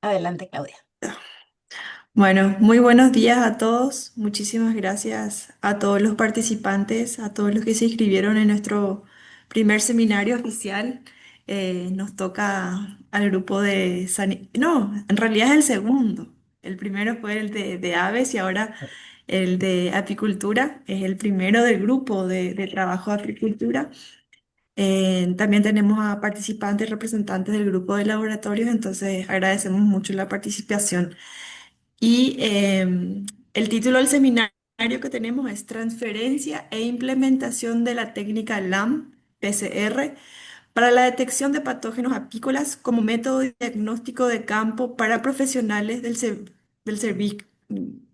Adelante, Claudia. Bueno, muy buenos días a todos. Muchísimas gracias a todos los participantes, a todos los que se inscribieron en nuestro primer seminario oficial. Nos toca al grupo de No, en realidad es el segundo. El primero fue el de aves y ahora el de apicultura. Es el primero del grupo de trabajo de apicultura. También tenemos a participantes representantes del grupo de laboratorios, entonces agradecemos mucho la participación. Y el título del seminario que tenemos es Transferencia e implementación de la técnica LAM-PCR para la detección de patógenos apícolas como método de diagnóstico de campo para profesionales del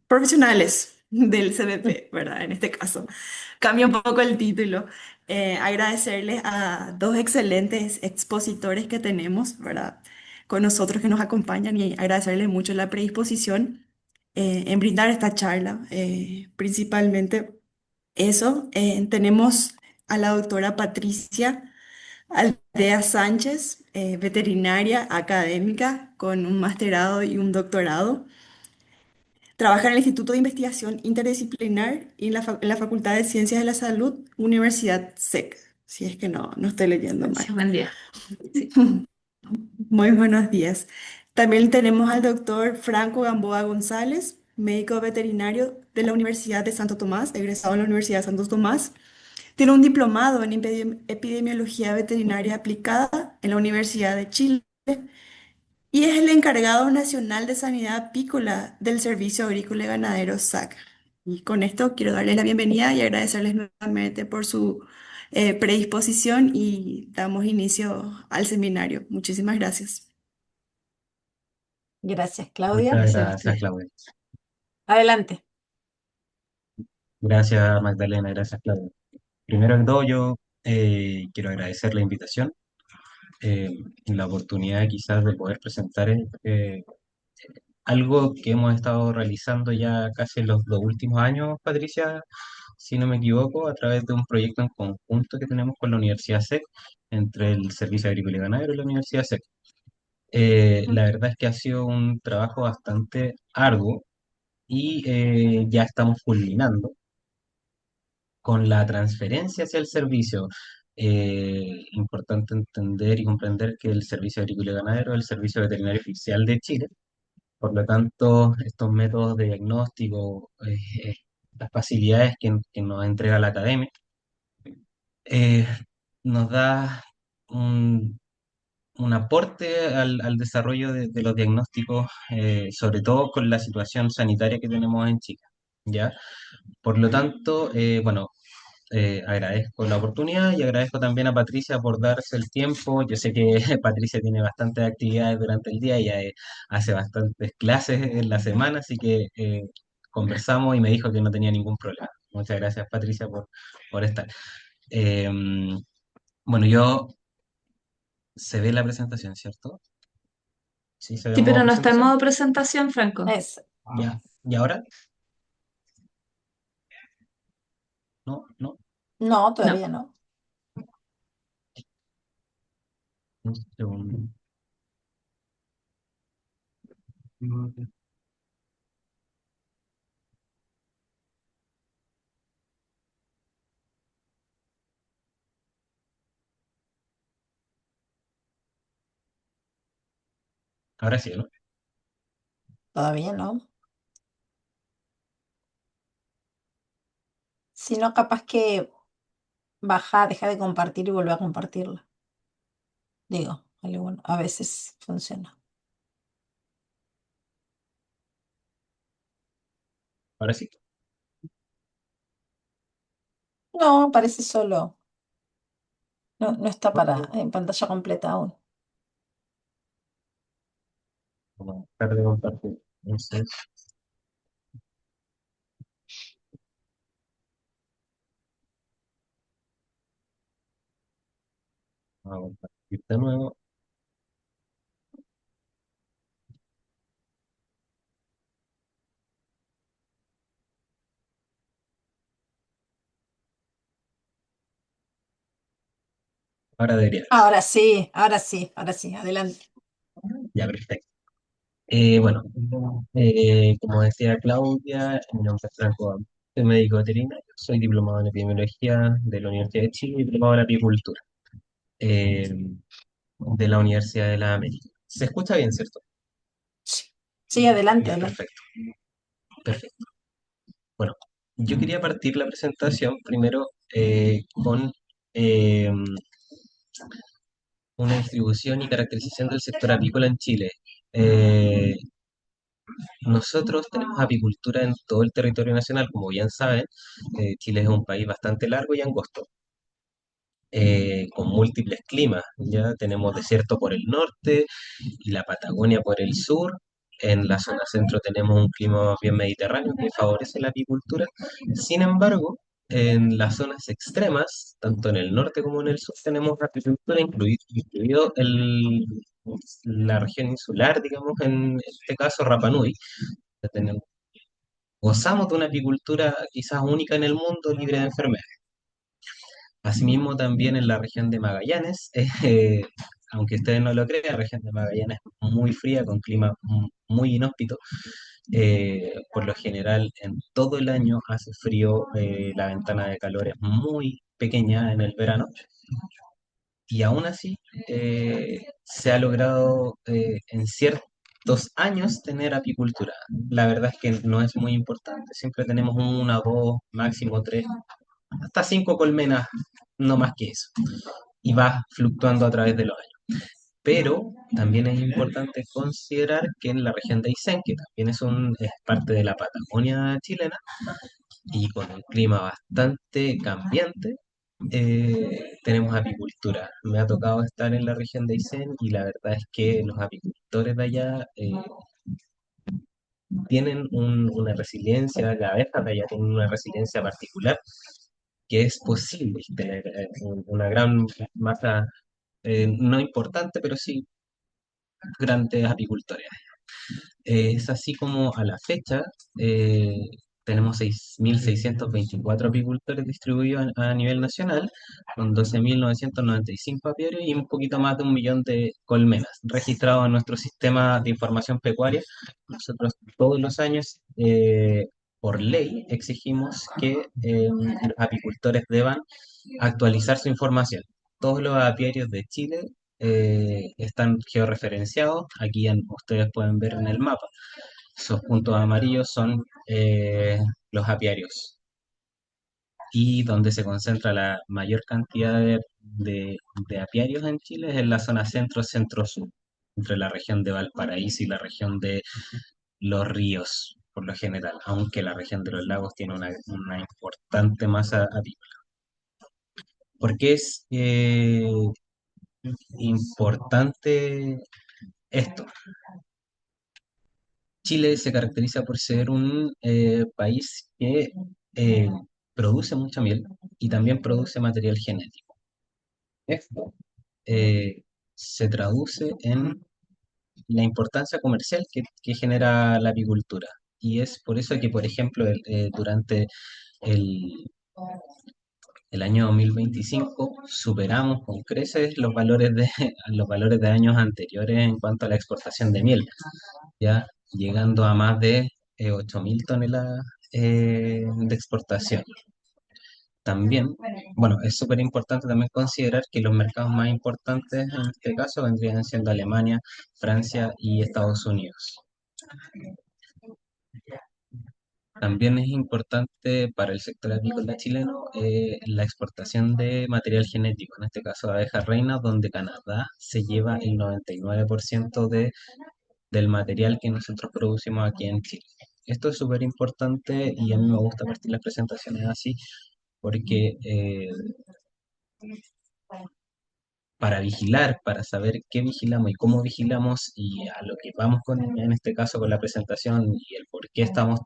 profesionales del CBP, ¿verdad? En este caso. Cambia un poco el título. Agradecerles a dos excelentes expositores que tenemos, ¿verdad? Con nosotros que nos acompañan y agradecerles mucho la predisposición en brindar esta charla. Principalmente eso. Tenemos a la doctora Patricia Aldea Sánchez, veterinaria académica con un masterado y un doctorado. Trabaja en el Instituto de Investigación Interdisciplinar y en la Facultad de Ciencias de la Salud, Universidad SEC, si es que no estoy leyendo mal. Sí, buen día. Sí. Muy buenos días. También tenemos al doctor Franco Gamboa González, médico veterinario de la Universidad de Santo Tomás, egresado en la Universidad de Santo Tomás. Tiene un diplomado en epidemiología veterinaria aplicada en la Universidad de Chile y es el encargado nacional de sanidad apícola del Servicio Agrícola y Ganadero SAC. Y con esto quiero darles la bienvenida y agradecerles nuevamente por su predisposición y damos inicio al seminario. Muchísimas gracias. Gracias, Claudia. Muchas Gracias a gracias, usted. Claudia. Adelante. Gracias, Magdalena. Gracias, Claudia. Primero que todo, yo quiero agradecer la invitación, eh, la oportunidad quizás de poder presentar algo que hemos estado realizando ya casi en los 2 últimos años, Patricia, si no me equivoco, a través de un proyecto en conjunto que tenemos con la Universidad SEC, entre el Servicio Agrícola y Ganadero y la Universidad SEC. La verdad es que ha sido un trabajo bastante arduo y ya estamos culminando con la transferencia hacia el servicio. Importante entender y comprender que el Servicio Agrícola y Ganadero es el servicio veterinario oficial de Chile. Por lo tanto, estos métodos de diagnóstico, las facilidades que nos entrega la academia, eh, nos da un, un aporte al desarrollo de los diagnósticos, sobre todo con la situación sanitaria que tenemos en Chile. ¿Ya? Por lo tanto, bueno, agradezco la oportunidad y agradezco también a Patricia por darse el tiempo. Yo sé que Patricia tiene bastantes actividades durante el día y hace bastantes clases en la semana, así que conversamos y me dijo que no tenía ningún problema. Muchas gracias, Patricia, por estar. Eh, bueno, se ve la presentación, ¿cierto? Sí, se ve Sí, en modo pero no está en presentación. modo presentación, Franco. Ya. ¿Y ahora? No, no. No, No. todavía no. Un segundo. Ahora sí, ¿no? Todavía no. Si no, capaz que deja de compartir y vuelve a compartirla. Digo, a veces funciona. Ahora sí. No, parece solo. No, no está en pantalla completa aún. Vamos a tratar de compartir. Entonces, vamos a compartir de nuevo. Ahora debería verse. Ahora sí, ahora sí, ahora sí. Adelante. Ya, perfecto. Bueno, como decía Claudia, mi nombre es Franco Bam, soy médico veterinario, soy diplomado en epidemiología de la Universidad de Chile y diplomado en apicultura eh, de la Universidad de la América. ¿Se escucha bien, cierto? Sí, sí, adelante, Ya, adelante. perfecto, perfecto. Bueno, yo quería partir la presentación primero con eh, una distribución y caracterización del sector apícola en Chile. Eh, Nosotros tenemos apicultura en todo el territorio nacional, como bien saben. Chile es un país bastante largo y angosto, con múltiples climas. Ya tenemos desierto por el norte y la Patagonia por el sur. En la zona centro tenemos un clima más bien mediterráneo que favorece la apicultura. Sin embargo, en las zonas extremas, tanto en el norte como en el sur, tenemos apicultura incluido la región insular, digamos, en este caso Rapa Nui. Tenemos Gozamos de una apicultura quizás única en el mundo, libre de enfermedades. Asimismo, también en la región de Magallanes, aunque ustedes no lo crean, la región de Magallanes es muy fría, con clima muy inhóspito. Por lo general, en todo el año hace frío, la ventana de calor es muy pequeña en el verano, y aún así se ha logrado en ciertos años tener apicultura. La verdad es que no es muy importante, siempre tenemos una, dos, máximo tres, hasta cinco colmenas, no más que eso, y va fluctuando a través de los años. Pero también es importante considerar que en la región de Aysén, que también es parte de la Patagonia chilena, y con un clima bastante cambiante, tenemos apicultura. Me ha tocado estar en la región de Aysén y la verdad es que los apicultores de allá tienen una resiliencia, las abejas de allá tienen una resiliencia particular que es posible tener una gran masa, no importante, pero sí grandes apicultores. Es así como a la fecha eh, tenemos 6.624 apicultores distribuidos a nivel nacional, con 12.995 apiarios y un poquito más de 1 millón de colmenas registrados en nuestro sistema de información pecuaria. Nosotros todos los años, por ley, exigimos que los apicultores deban actualizar su información. Todos los apiarios de Chile están georreferenciados. Aquí ustedes pueden ver en el mapa. Esos puntos amarillos son los apiarios y donde se concentra la mayor cantidad de apiarios en Chile es en la zona centro-centro-sur, entre la región de Valparaíso y la región de Los Ríos, por lo general, aunque la región de los lagos tiene una importante masa avícola. ¿Por qué es importante esto? Chile se caracteriza por ser un país que eh, produce mucha miel y también produce material genético. Esto se traduce en la importancia comercial que genera la apicultura. Y es por eso que, por ejemplo, durante el, el año 2025 superamos con creces los valores los valores de años anteriores en cuanto a la exportación de miel, ya llegando a más de 8.000 toneladas de exportación. También, bueno, es súper importante también considerar que los mercados más importantes en este caso vendrían siendo Alemania, Francia y Estados Unidos. También es importante para el sector avícola chileno la exportación de material genético, en este caso de abejas reinas, donde Canadá se lleva el 99% del material que nosotros producimos aquí en Chile. Esto es súper importante y a mí me gusta partir las presentaciones así porque para vigilar, para saber qué vigilamos y cómo vigilamos y a lo que vamos en este caso con la presentación y el por qué estamos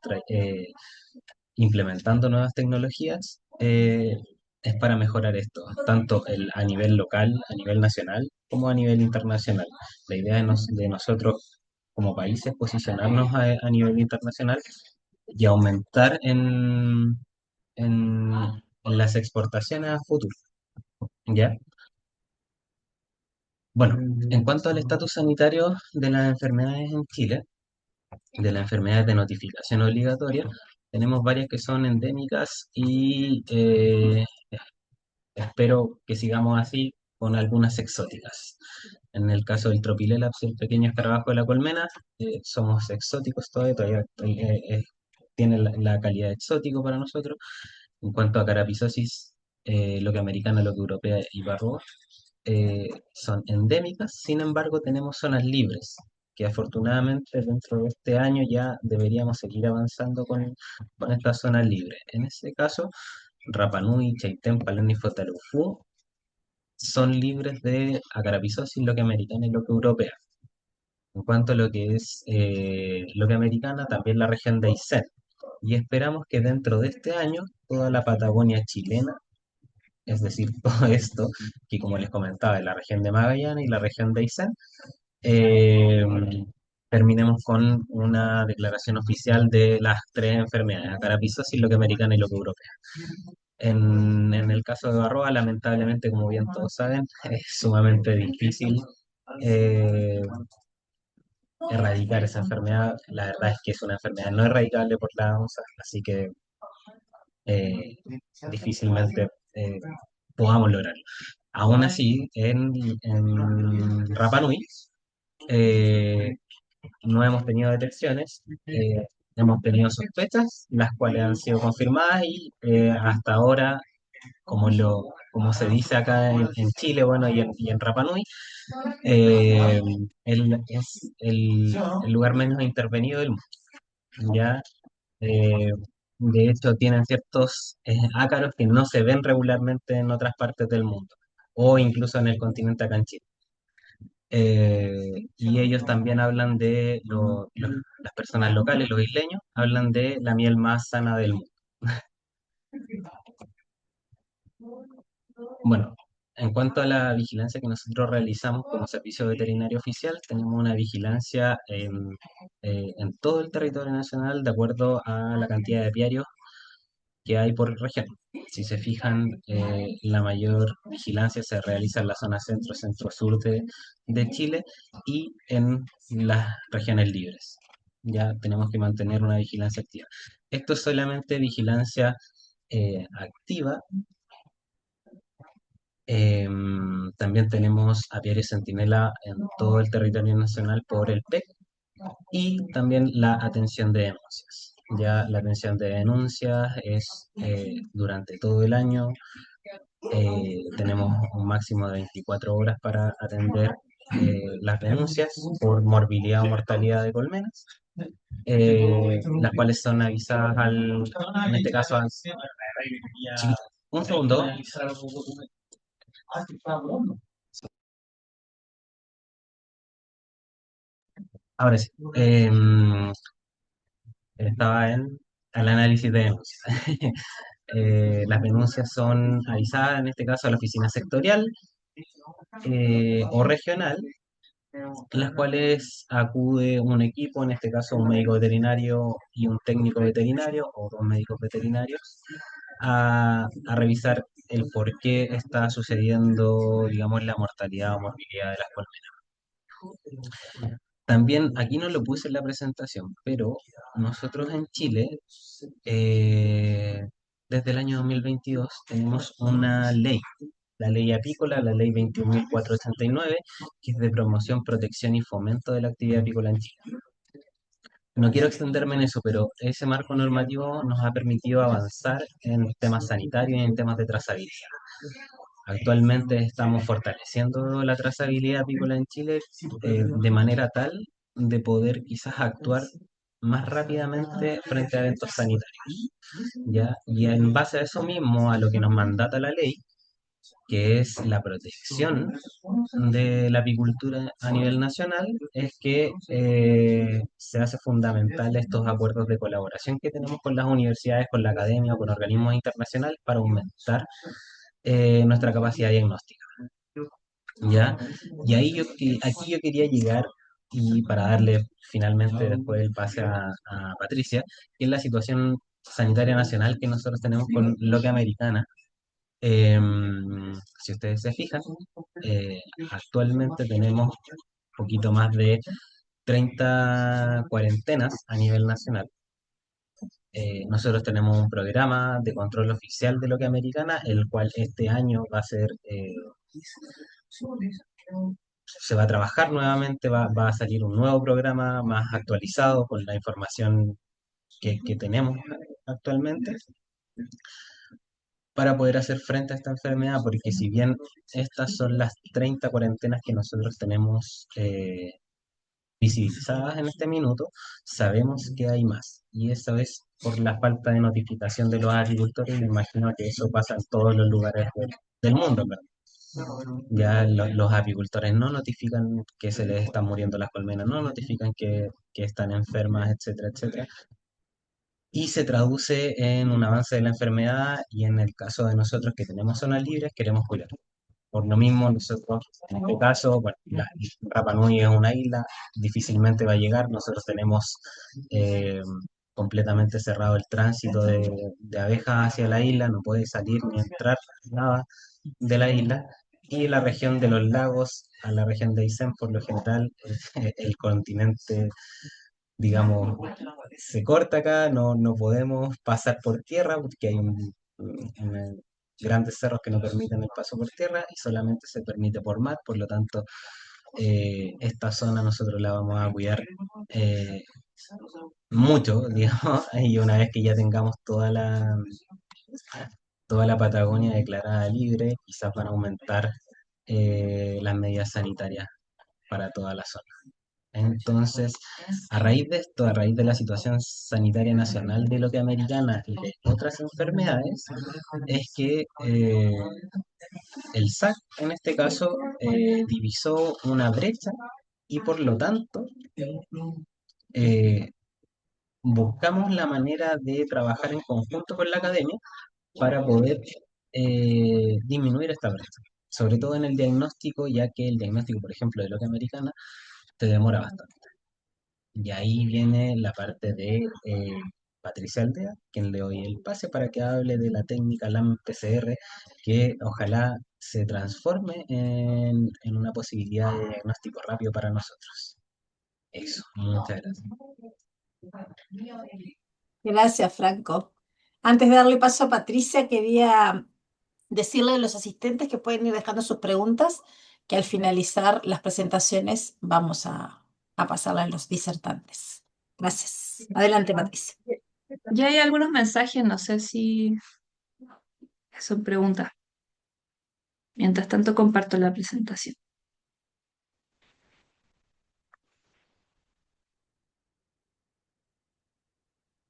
implementando nuevas tecnologías, es para mejorar esto, tanto a nivel local, a nivel nacional, como a nivel internacional. La idea de nosotros como países posicionarnos a nivel internacional y aumentar en las exportaciones a futuro, ¿ya? Bueno, en cuanto al estatus sanitario de las enfermedades en Chile, de las enfermedades de notificación obligatoria, tenemos varias que son endémicas y espero que sigamos así con algunas exóticas. En el caso del Tropilelaps, el pequeño escarabajo de la colmena, somos exóticos todavía, tiene la calidad de exótico para nosotros. En cuanto a carapisosis, lo que americana, lo que europea y barroa, son endémicas, sin embargo tenemos zonas libres, que afortunadamente dentro de este año ya deberíamos seguir avanzando con estas zonas libres. En ese caso, Rapa Nui, Chaitén, Palón y Fotalufú son libres de acarapisosis, lo que americana y lo que europea. En cuanto a lo que es lo que americana, también la región de Aysén. Y esperamos que dentro de este año toda la Patagonia chilena, es decir, todo esto, que como les comentaba, en la región de Magallanes y la región de Aysén, eh, terminemos con una declaración oficial de las tres enfermedades, acarapisosis, lo que americana y lo que europea. En el caso de Barroa, lamentablemente, como bien todos saben, es sumamente difícil eh, erradicar esa enfermedad. La verdad es que es una enfermedad no erradicable por la OMS, así que eh, difícilmente podamos lograrlo. Aún así, en Rapa Nui eh, no hemos tenido detecciones, hemos tenido sospechas, las cuales han sido confirmadas y hasta ahora, como se dice acá en Chile, bueno, y en Rapa Nui, eh, es el lugar menos intervenido del mundo. Ya, eh, de hecho, tienen ciertos ácaros que no se ven regularmente en otras partes del mundo, o incluso en el continente acá en Chile. Y ellos también hablan de las personas locales, los isleños, hablan de la miel más sana del mundo. Bueno, en cuanto a la vigilancia que nosotros realizamos como servicio veterinario oficial, tenemos una vigilancia en todo el territorio nacional de acuerdo a la cantidad de apiarios que hay por región. Si se fijan, la mayor vigilancia se realiza en la zona centro, centro-sur de Chile y en las regiones libres. Ya tenemos que mantener una vigilancia activa. Esto es solamente vigilancia activa. También tenemos apiario centinela en todo el territorio nacional por el PEC y también la atención de denuncias. Ya la atención de denuncias es durante todo el año. Tenemos un máximo de 24 horas para atender las denuncias por morbilidad o mortalidad de colmenas, las cuales son avisadas en este caso, chiquito, un segundo. Ahora sí. Estaba en el análisis de denuncias. Las denuncias son avisadas, en este caso, a la oficina sectorial o regional, las cuales acude un equipo, en este caso un médico veterinario y un técnico veterinario o dos médicos veterinarios, a revisar el por qué está sucediendo, digamos, la mortalidad o morbilidad de las colmenas. También aquí no lo puse en la presentación, pero nosotros en Chile, desde el año 2022, tenemos una ley, la ley apícola, la ley 21.489, que es de promoción, protección y fomento de la actividad apícola en Chile. No quiero extenderme en eso, pero ese marco normativo nos ha permitido avanzar en temas sanitarios y en temas de trazabilidad. Actualmente estamos fortaleciendo la trazabilidad apícola en Chile de manera tal de poder quizás actuar más rápidamente frente a eventos sanitarios. ¿Ya? Y en base a eso mismo, a lo que nos mandata la ley, que es la protección de la apicultura a nivel nacional, es que se hace fundamental estos acuerdos de colaboración que tenemos con las universidades, con la academia o con organismos internacionales para aumentar nuestra capacidad diagnóstica. ¿Ya? Y aquí yo quería llegar y para darle finalmente después el pase a Patricia, que es la situación sanitaria nacional que nosotros tenemos con Loque Americana. Si ustedes se fijan, eh, actualmente tenemos poquito más de 30 cuarentenas a nivel nacional. Nosotros tenemos un programa de control oficial de lo que americana, el cual este año va a ser, se va a trabajar nuevamente, va a salir un nuevo programa más actualizado con la información que tenemos actualmente para poder hacer frente a esta enfermedad, porque si bien estas son las 30 cuarentenas que nosotros tenemos visibilizadas en este minuto, sabemos que hay más. Y eso es por la falta de notificación de los agricultores. Y me imagino que eso pasa en todos los lugares del mundo, claro. Ya los apicultores no notifican que se les están muriendo las colmenas, no notifican que están enfermas, etcétera, etcétera. Y se traduce en un avance de la enfermedad y en el caso de nosotros que tenemos zonas libres, queremos cuidar. Por lo mismo, nosotros, en este caso, bueno, Rapa Nui es una isla, difícilmente va a llegar. Nosotros tenemos eh, completamente cerrado el tránsito de abejas hacia la isla, no puede salir ni entrar nada de la isla. Y la región de los lagos, a la región de Aysén, por lo general, el continente, digamos, se corta acá, no podemos pasar por tierra porque hay grandes cerros que no permiten el paso por tierra y solamente se permite por mar, por lo tanto, esta zona nosotros la vamos a cuidar eh, mucho, digamos, y una vez que ya tengamos toda la Patagonia declarada libre, quizás van a aumentar las medidas sanitarias para toda la zona. Entonces, a raíz de esto, a raíz de la situación sanitaria nacional de lo que americana y de otras enfermedades, es que el SAC, en este caso, divisó una brecha y por lo tanto eh, buscamos la manera de trabajar en conjunto con la academia para poder disminuir esta brecha, sobre todo en el diagnóstico, ya que el diagnóstico, por ejemplo, de lo que americana te demora bastante. Y ahí viene la parte de Patricia Aldea, quien le doy el pase para que hable de la técnica LAM-PCR, que ojalá se transforme en una posibilidad de diagnóstico rápido para nosotros. Eso, muchas gracias. Gracias, Franco. Antes de darle paso a Patricia, quería decirle a los asistentes que pueden ir dejando sus preguntas, que al finalizar las presentaciones vamos a pasarla a los disertantes. Gracias. Adelante, Patricia. Ya hay algunos mensajes, no sé si son preguntas. Mientras tanto, comparto la presentación.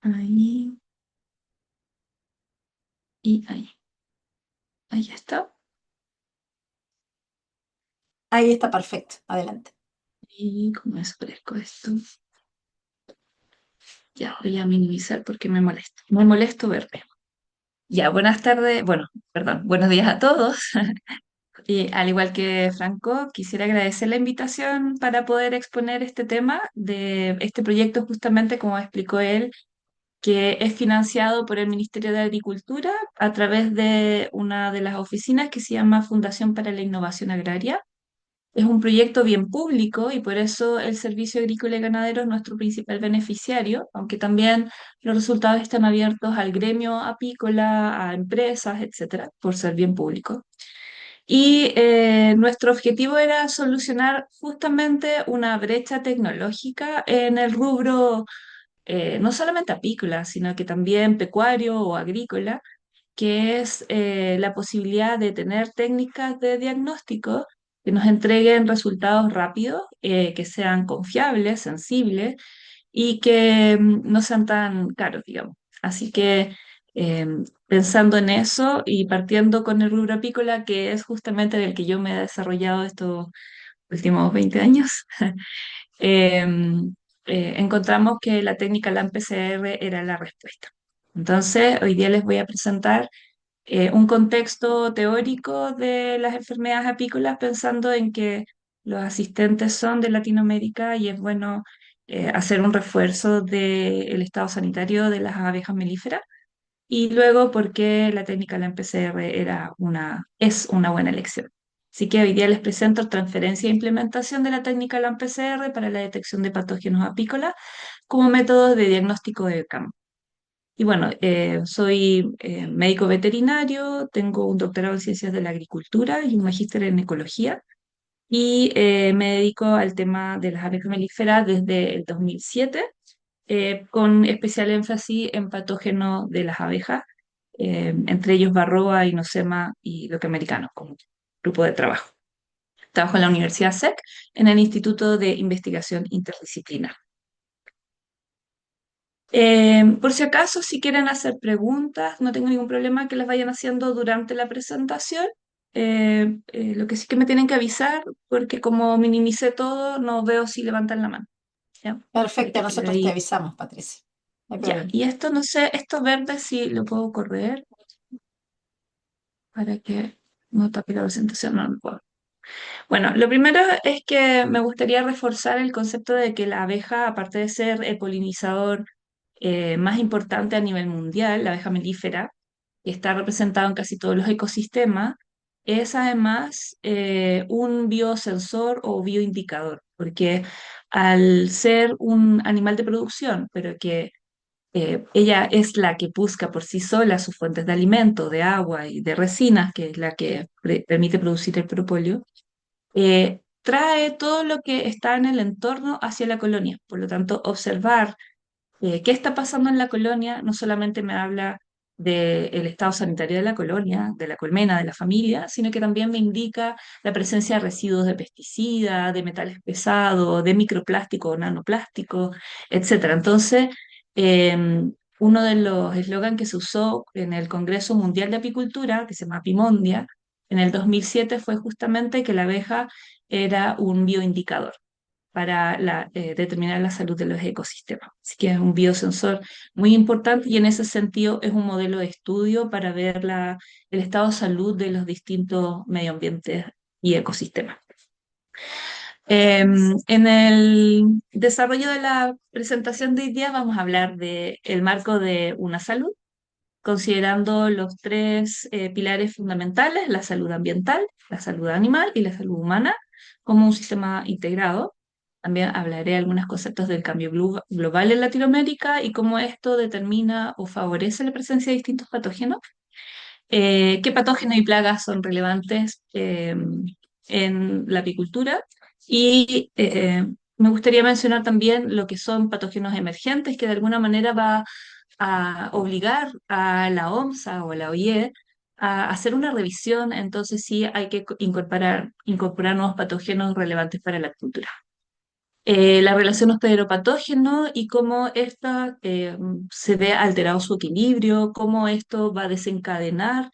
Ahí y ahí. Ahí está. Ahí está perfecto. Adelante. Y como desaparezco esto, ya voy a minimizar porque me molesto. Me molesto verme. Ya, buenas tardes, bueno, perdón, buenos días a todos. Y al igual que Franco, quisiera agradecer la invitación para poder exponer este tema de este proyecto, justamente como explicó él, que es financiado por el Ministerio de Agricultura a través de una de las oficinas que se llama Fundación para la Innovación Agraria. Es un proyecto bien público y por eso el Servicio Agrícola y Ganadero es nuestro principal beneficiario, aunque también los resultados están abiertos al gremio apícola, a empresas, etcétera, por ser bien público. Y nuestro objetivo era solucionar justamente una brecha tecnológica en el rubro no solamente apícola, sino que también pecuario o agrícola, que es la posibilidad de tener técnicas de diagnóstico que nos entreguen resultados rápidos, que sean confiables, sensibles y que no sean tan caros, digamos. Así que pensando en eso y partiendo con el rubro apícola, que es justamente del que yo me he desarrollado estos últimos 20 años, em, encontramos que la técnica LAM-PCR era la respuesta. Entonces, hoy día les voy a presentar un contexto teórico de las enfermedades apícolas, pensando en que los asistentes son de Latinoamérica y es bueno hacer un refuerzo del estado sanitario de las abejas melíferas. Y luego, por qué la técnica LAM-PCR es una buena elección. Así que hoy día les presento transferencia e implementación de la técnica LAM-PCR para la detección de patógenos apícolas como método de diagnóstico de campo. Y bueno, soy médico veterinario, tengo un doctorado en ciencias de la agricultura y un magíster en ecología y me dedico al tema de las aves melíferas desde el 2007, con especial énfasis en patógenos de las abejas, entre ellos varroa, inoxema y loque americano como grupo de trabajo. Trabajo en la Universidad SEC en el Instituto de Investigación Interdisciplinar. Por si acaso, si quieren hacer preguntas, no tengo ningún problema que las vayan haciendo durante la presentación. Lo que sí que me tienen que avisar, porque como minimicé todo, no veo si levantan la mano. ¿Ya? Para Perfecto, que quede nosotros te ahí. avisamos, Patricia. No hay Ya. problema. Y esto, no sé, esto verde sí lo puedo correr para que no tape la presentación. No, no puedo. Bueno, lo primero es que me gustaría reforzar el concepto de que la abeja, aparte de ser el polinizador más importante a nivel mundial, la abeja melífera, que está representada en casi todos los ecosistemas, es además un biosensor o bioindicador, porque al ser un animal de producción, pero que ella es la que busca por sí sola sus fuentes de alimento, de agua y de resinas, que es la que permite producir el propóleo, trae todo lo que está en el entorno hacia la colonia. Por lo tanto, observar qué está pasando en la colonia no solamente me habla del estado sanitario de la colonia, de la colmena, de la familia, sino que también me indica la presencia de residuos de pesticidas, de metales pesados, de microplástico o nanoplástico, etcétera. Entonces, uno de los eslogans que se usó en el Congreso Mundial de Apicultura, que se llama Apimondia, en el 2007 fue justamente que la abeja era un bioindicador para determinar la salud de los ecosistemas. Así que es un biosensor muy importante y en ese sentido es un modelo de estudio para ver el estado de salud de los distintos medio ambientes y ecosistemas. En el desarrollo de la presentación de hoy día vamos a hablar del marco de una salud, considerando los tres pilares fundamentales, la salud ambiental, la salud animal y la salud humana, como un sistema integrado. También hablaré de algunos conceptos del cambio global en Latinoamérica y cómo esto determina o favorece la presencia de distintos patógenos. ¿Qué patógenos y plagas son relevantes en la apicultura? Y me gustaría mencionar también lo que son patógenos emergentes, que de alguna manera va a obligar a la OMSA o a la OIE a hacer una revisión, entonces sí hay que incorporar nuevos patógenos relevantes para la cultura. La relación hospedero-patógeno y cómo esta, se ve alterado su equilibrio, cómo esto va a desencadenar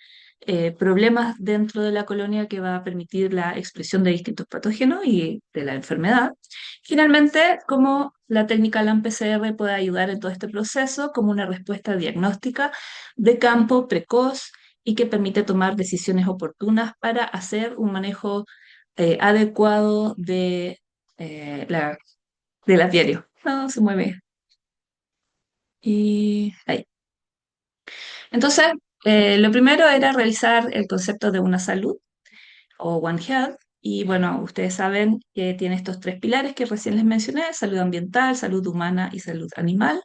problemas dentro de la colonia que va a permitir la expresión de distintos patógenos y de la enfermedad. Finalmente, cómo la técnica LAM-PCR puede ayudar en todo este proceso como una respuesta diagnóstica de campo precoz y que permite tomar decisiones oportunas para hacer un manejo adecuado del apiario. No, se mueve. Y ahí. Entonces, lo primero era revisar el concepto de una salud o One Health. Y bueno, ustedes saben que tiene estos tres pilares que recién les mencioné, salud ambiental, salud humana y salud animal,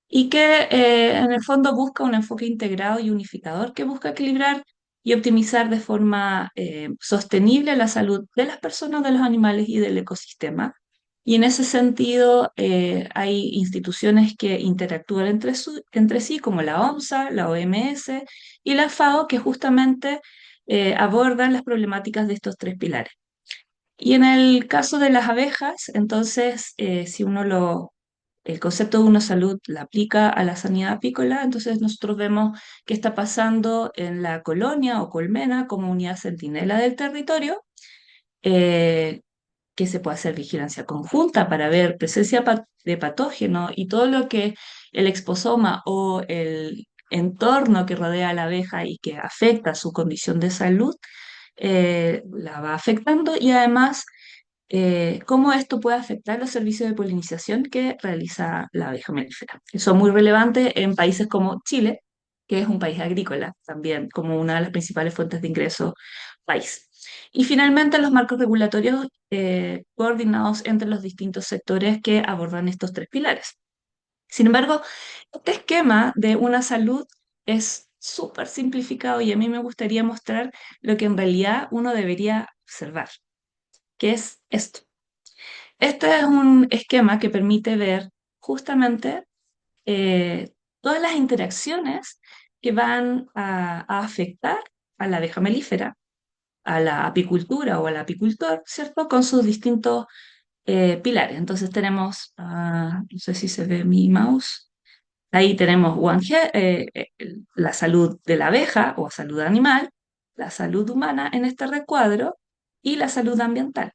y que en el fondo busca un enfoque integrado y unificador que busca equilibrar y optimizar de forma sostenible la salud de las personas, de los animales y del ecosistema. Y en ese sentido, hay instituciones que interactúan entre sí, como la OMSA, la OMS y la FAO, que justamente abordan las problemáticas de estos tres pilares. Y en el caso de las abejas, entonces, si el concepto de una salud la aplica a la sanidad apícola, entonces nosotros vemos qué está pasando en la colonia o colmena como unidad centinela del territorio, eh, que se puede hacer vigilancia conjunta para ver presencia de patógeno y todo lo que el exposoma o el entorno que rodea a la abeja y que afecta su condición de salud, la va afectando y además cómo esto puede afectar los servicios de polinización que realiza la abeja melífera. Eso es muy relevante en países como Chile, que es un país agrícola también, como una de las principales fuentes de ingreso país. Y finalmente los marcos regulatorios coordinados entre los distintos sectores que abordan estos tres pilares. Sin embargo, este esquema de una salud es súper simplificado y a mí me gustaría mostrar lo que en realidad uno debería observar, que es esto. Este es un esquema que permite ver justamente todas las interacciones que van a afectar a la abeja melífera, a la apicultura o al apicultor, ¿cierto? Con sus distintos pilares. Entonces tenemos, no sé si se ve mi mouse, ahí tenemos la salud de la abeja o salud animal, la salud humana en este recuadro y la salud ambiental.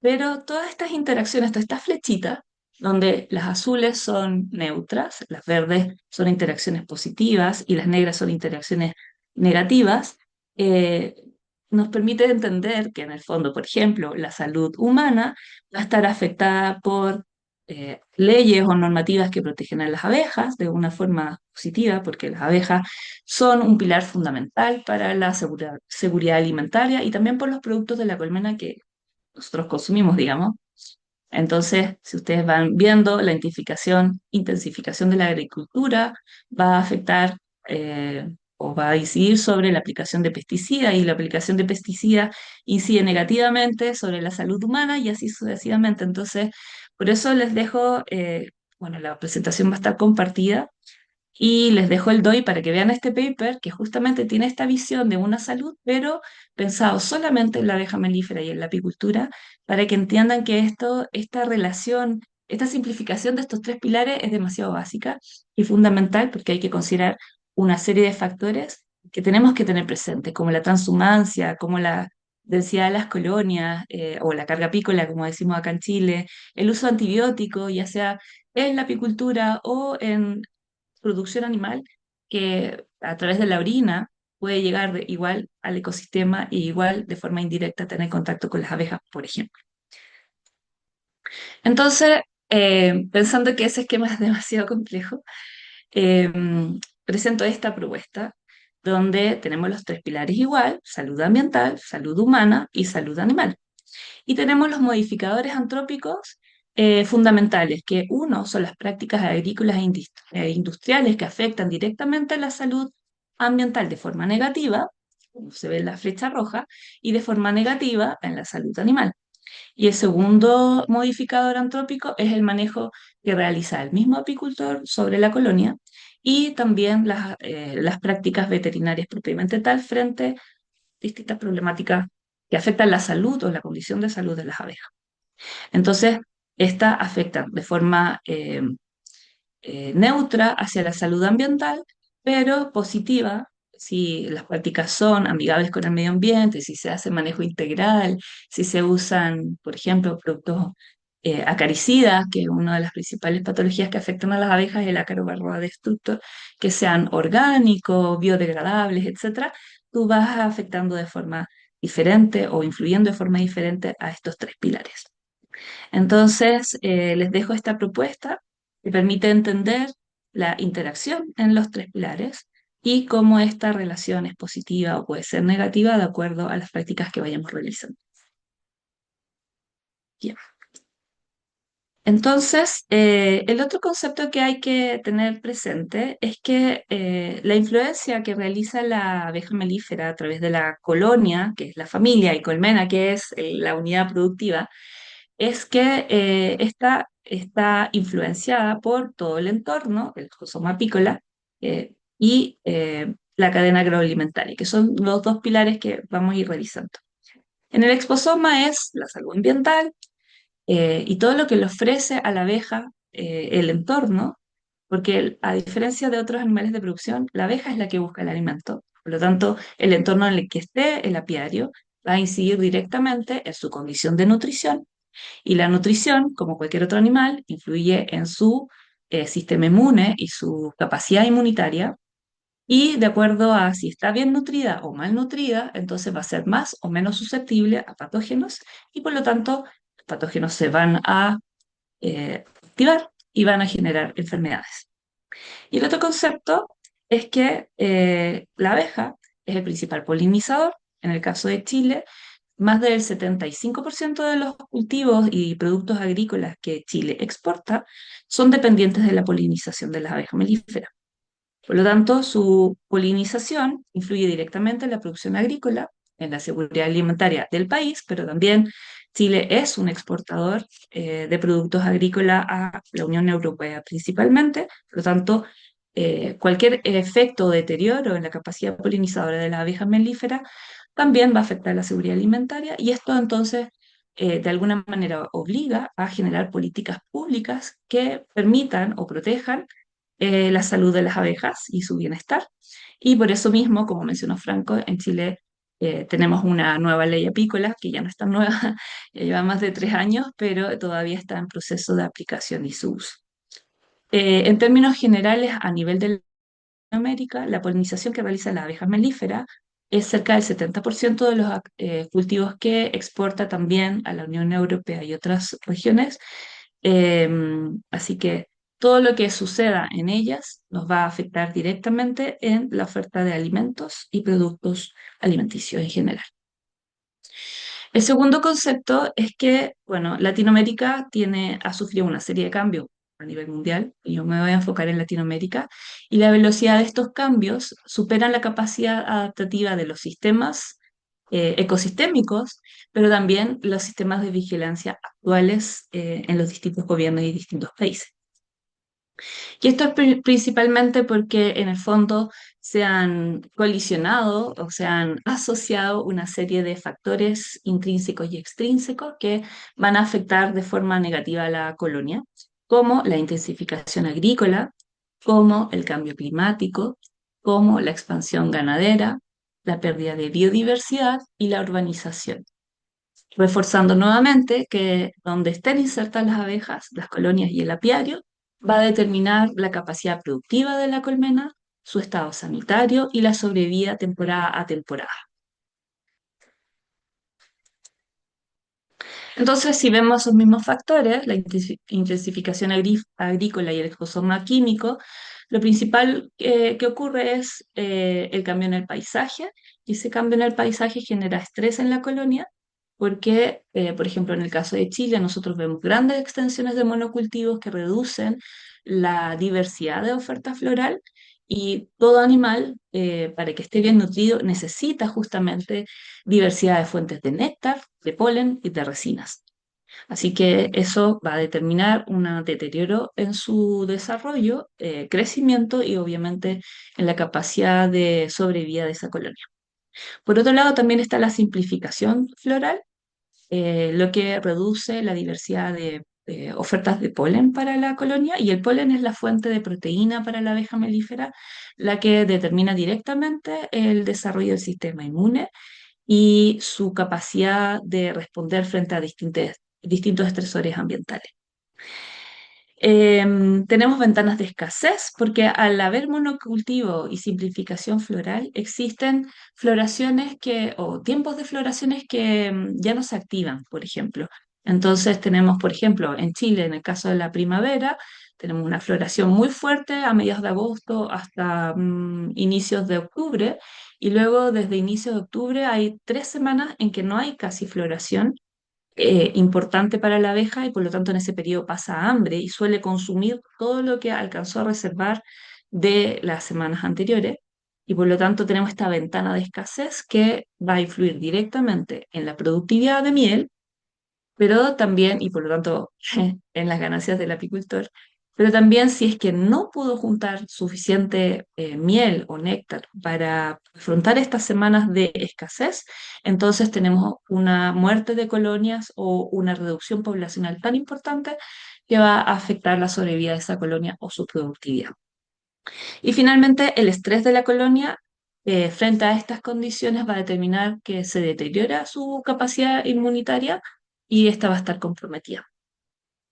Pero todas estas interacciones, todas estas flechitas, donde las azules son neutras, las verdes son interacciones positivas y las negras son interacciones negativas, eh, nos permite entender que en el fondo, por ejemplo, la salud humana va a estar afectada por leyes o normativas que protegen a las abejas de una forma positiva, porque las abejas son un pilar fundamental para la seguridad alimentaria y también por los productos de la colmena que nosotros consumimos, digamos. Entonces, si ustedes van viendo, la intensificación de la agricultura va a afectar o va a incidir sobre la aplicación de pesticidas y la aplicación de pesticidas incide negativamente sobre la salud humana y así sucesivamente. Entonces, por eso les dejo, bueno, la presentación va a estar compartida y les dejo el DOI para que vean este paper que justamente tiene esta visión de una salud, pero pensado solamente en la abeja melífera y en la apicultura, para que entiendan que esta relación, esta simplificación de estos tres pilares es demasiado básica y fundamental porque hay que considerar una serie de factores que tenemos que tener presentes, como la transhumancia, como la densidad de las colonias o la carga apícola, como decimos acá en Chile, el uso de antibióticos, ya sea en la apicultura o en producción animal que a través de la orina puede llegar igual al ecosistema y igual de forma indirecta tener contacto con las abejas, por ejemplo. Entonces, pensando que ese esquema es demasiado complejo, eh, presento esta propuesta donde tenemos los tres pilares igual, salud ambiental, salud humana y salud animal. Y tenemos los modificadores antrópicos fundamentales, que uno son las prácticas agrícolas e industriales que afectan directamente a la salud ambiental de forma negativa, como se ve en la flecha roja, y de forma negativa en la salud animal. Y el segundo modificador antrópico es el manejo que realiza el mismo apicultor sobre la colonia y también las prácticas veterinarias propiamente tal frente a distintas problemáticas que afectan la salud o la condición de salud de las abejas. Entonces, esta afecta de forma neutra hacia la salud ambiental, pero positiva si las prácticas son amigables con el medio ambiente, si se hace manejo integral, si se usan, por ejemplo, productos acaricidas, que es una de las principales patologías que afectan a las abejas, el ácaro barroa destructor, que sean orgánicos, biodegradables, etcétera, tú vas afectando de forma diferente o influyendo de forma diferente a estos tres pilares. Entonces, les dejo esta propuesta que permite entender la interacción en los tres pilares y cómo esta relación es positiva o puede ser negativa de acuerdo a las prácticas que vayamos realizando. Bien. Entonces, el otro concepto que hay que tener presente es que la influencia que realiza la abeja melífera a través de la colonia, que es la familia, y colmena, que es la unidad productiva, es que esta está influenciada por todo el entorno, el ecosistema apícola, y la cadena agroalimentaria, que son los dos pilares que vamos a ir revisando. En el exposoma es la salud ambiental y todo lo que le ofrece a la abeja el entorno, porque a diferencia de otros animales de producción, la abeja es la que busca el alimento. Por lo tanto, el entorno en el que esté el apiario va a incidir directamente en su condición de nutrición y la nutrición, como cualquier otro animal, influye en su sistema inmune y su capacidad inmunitaria. Y de acuerdo a si está bien nutrida o mal nutrida, entonces va a ser más o menos susceptible a patógenos y por lo tanto los patógenos se van a activar y van a generar enfermedades. Y el otro concepto es que la abeja es el principal polinizador. En el caso de Chile, más del 75% de los cultivos y productos agrícolas que Chile exporta son dependientes de la polinización de las abejas melíferas. Por lo tanto, su polinización influye directamente en la producción agrícola, en la seguridad alimentaria del país, pero también Chile es un exportador de productos agrícolas a la Unión Europea principalmente. Por lo tanto, cualquier efecto o deterioro en la capacidad polinizadora de las abejas melíferas también va a afectar la seguridad alimentaria y esto entonces de alguna manera obliga a generar políticas públicas que permitan o protejan la salud de las abejas y su bienestar. Y por eso mismo, como mencionó Franco, en Chile tenemos una nueva ley apícola, que ya no es tan nueva, ya lleva más de 3 años, pero todavía está en proceso de aplicación y su uso. En términos generales, a nivel de América, la polinización que realizan las abejas melíferas es cerca del 70% de los cultivos que exporta también a la Unión Europea y otras regiones. Así que todo lo que suceda en ellas nos va a afectar directamente en la oferta de alimentos y productos alimenticios en general. El segundo concepto es que, bueno, Latinoamérica ha sufrido una serie de cambios a nivel mundial, y yo me voy a enfocar en Latinoamérica, y la velocidad de estos cambios superan la capacidad adaptativa de los sistemas ecosistémicos, pero también los sistemas de vigilancia actuales en los distintos gobiernos y distintos países. Y esto es principalmente porque en el fondo se han colisionado o se han asociado una serie de factores intrínsecos y extrínsecos que van a afectar de forma negativa a la colonia, como la intensificación agrícola, como el cambio climático, como la expansión ganadera, la pérdida de biodiversidad y la urbanización, reforzando nuevamente que donde estén insertas las abejas, las colonias y el apiario, va a determinar la capacidad productiva de la colmena, su estado sanitario y la sobrevida temporada a temporada. Entonces, si vemos esos mismos factores, la intensificación agrícola y el ecosoma químico, lo principal que ocurre es el cambio en el paisaje, y ese cambio en el paisaje genera estrés en la colonia, porque, por ejemplo, en el caso de Chile, nosotros vemos grandes extensiones de monocultivos que reducen la diversidad de oferta floral, y todo animal, para que esté bien nutrido, necesita justamente diversidad de fuentes de néctar, de polen y de resinas. Así que eso va a determinar un deterioro en su desarrollo, crecimiento y obviamente en la capacidad de sobrevida de esa colonia. Por otro lado, también está la simplificación floral, lo que reduce la diversidad de ofertas de polen para la colonia, y el polen es la fuente de proteína para la abeja melífera, la que determina directamente el desarrollo del sistema inmune y su capacidad de responder frente a distintos estresores ambientales. Tenemos ventanas de escasez porque al haber monocultivo y simplificación floral, existen floraciones o tiempos de floraciones que ya no se activan, por ejemplo. Entonces tenemos, por ejemplo, en Chile, en el caso de la primavera, tenemos una floración muy fuerte a mediados de agosto hasta inicios de octubre, y luego desde inicios de octubre hay 3 semanas en que no hay casi floración importante para la abeja, y por lo tanto en ese periodo pasa hambre y suele consumir todo lo que alcanzó a reservar de las semanas anteriores, y por lo tanto tenemos esta ventana de escasez que va a influir directamente en la productividad de miel, pero también, y por lo tanto, en las ganancias del apicultor, pero también si es que no pudo juntar suficiente miel o néctar para afrontar estas semanas de escasez, entonces tenemos una muerte de colonias o una reducción poblacional tan importante que va a afectar la sobrevida de esa colonia o su productividad. Y finalmente, el estrés de la colonia frente a estas condiciones va a determinar que se deteriora su capacidad inmunitaria y esta va a estar comprometida.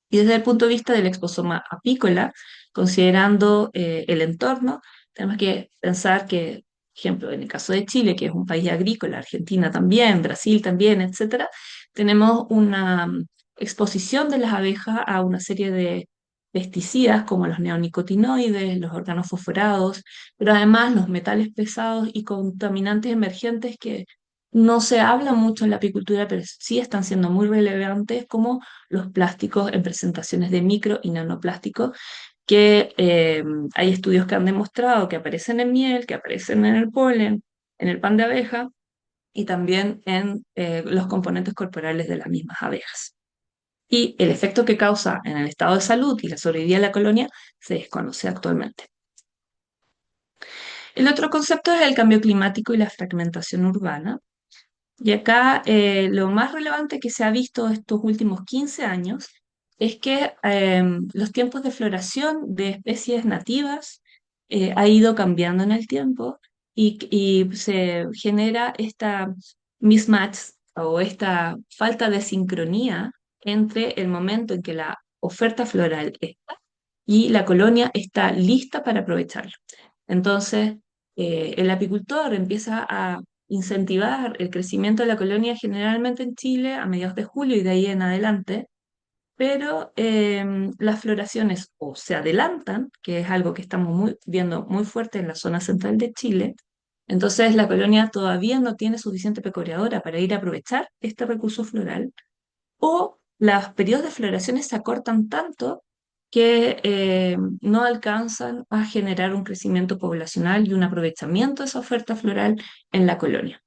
Y desde el punto de vista del exposoma apícola, considerando el entorno, tenemos que pensar que, por ejemplo, en el caso de Chile, que es un país agrícola, Argentina también, Brasil también, etcétera, tenemos una exposición de las abejas a una serie de pesticidas como los neonicotinoides, los organofosforados, pero además los metales pesados y contaminantes emergentes que no se habla mucho en la apicultura, pero sí están siendo muy relevantes, como los plásticos en presentaciones de micro y nanoplásticos, que hay estudios que han demostrado que aparecen en miel, que aparecen en el polen, en el pan de abeja y también en los componentes corporales de las mismas abejas. Y el efecto que causa en el estado de salud y la sobrevida de la colonia se desconoce actualmente. El otro concepto es el cambio climático y la fragmentación urbana. Y acá lo más relevante que se ha visto estos últimos 15 años es que los tiempos de floración de especies nativas ha ido cambiando en el tiempo y se genera esta mismatch o esta falta de sincronía entre el momento en que la oferta floral está y la colonia está lista para aprovecharlo. Entonces, el apicultor empieza a incentivar el crecimiento de la colonia generalmente en Chile a mediados de julio y de ahí en adelante, pero las floraciones o se adelantan, que es algo que estamos viendo muy fuerte en la zona central de Chile, entonces la colonia todavía no tiene suficiente pecoreadora para ir a aprovechar este recurso floral, o los periodos de floraciones se acortan tanto que no alcanzan a generar un crecimiento poblacional y un aprovechamiento de esa oferta floral en la colonia.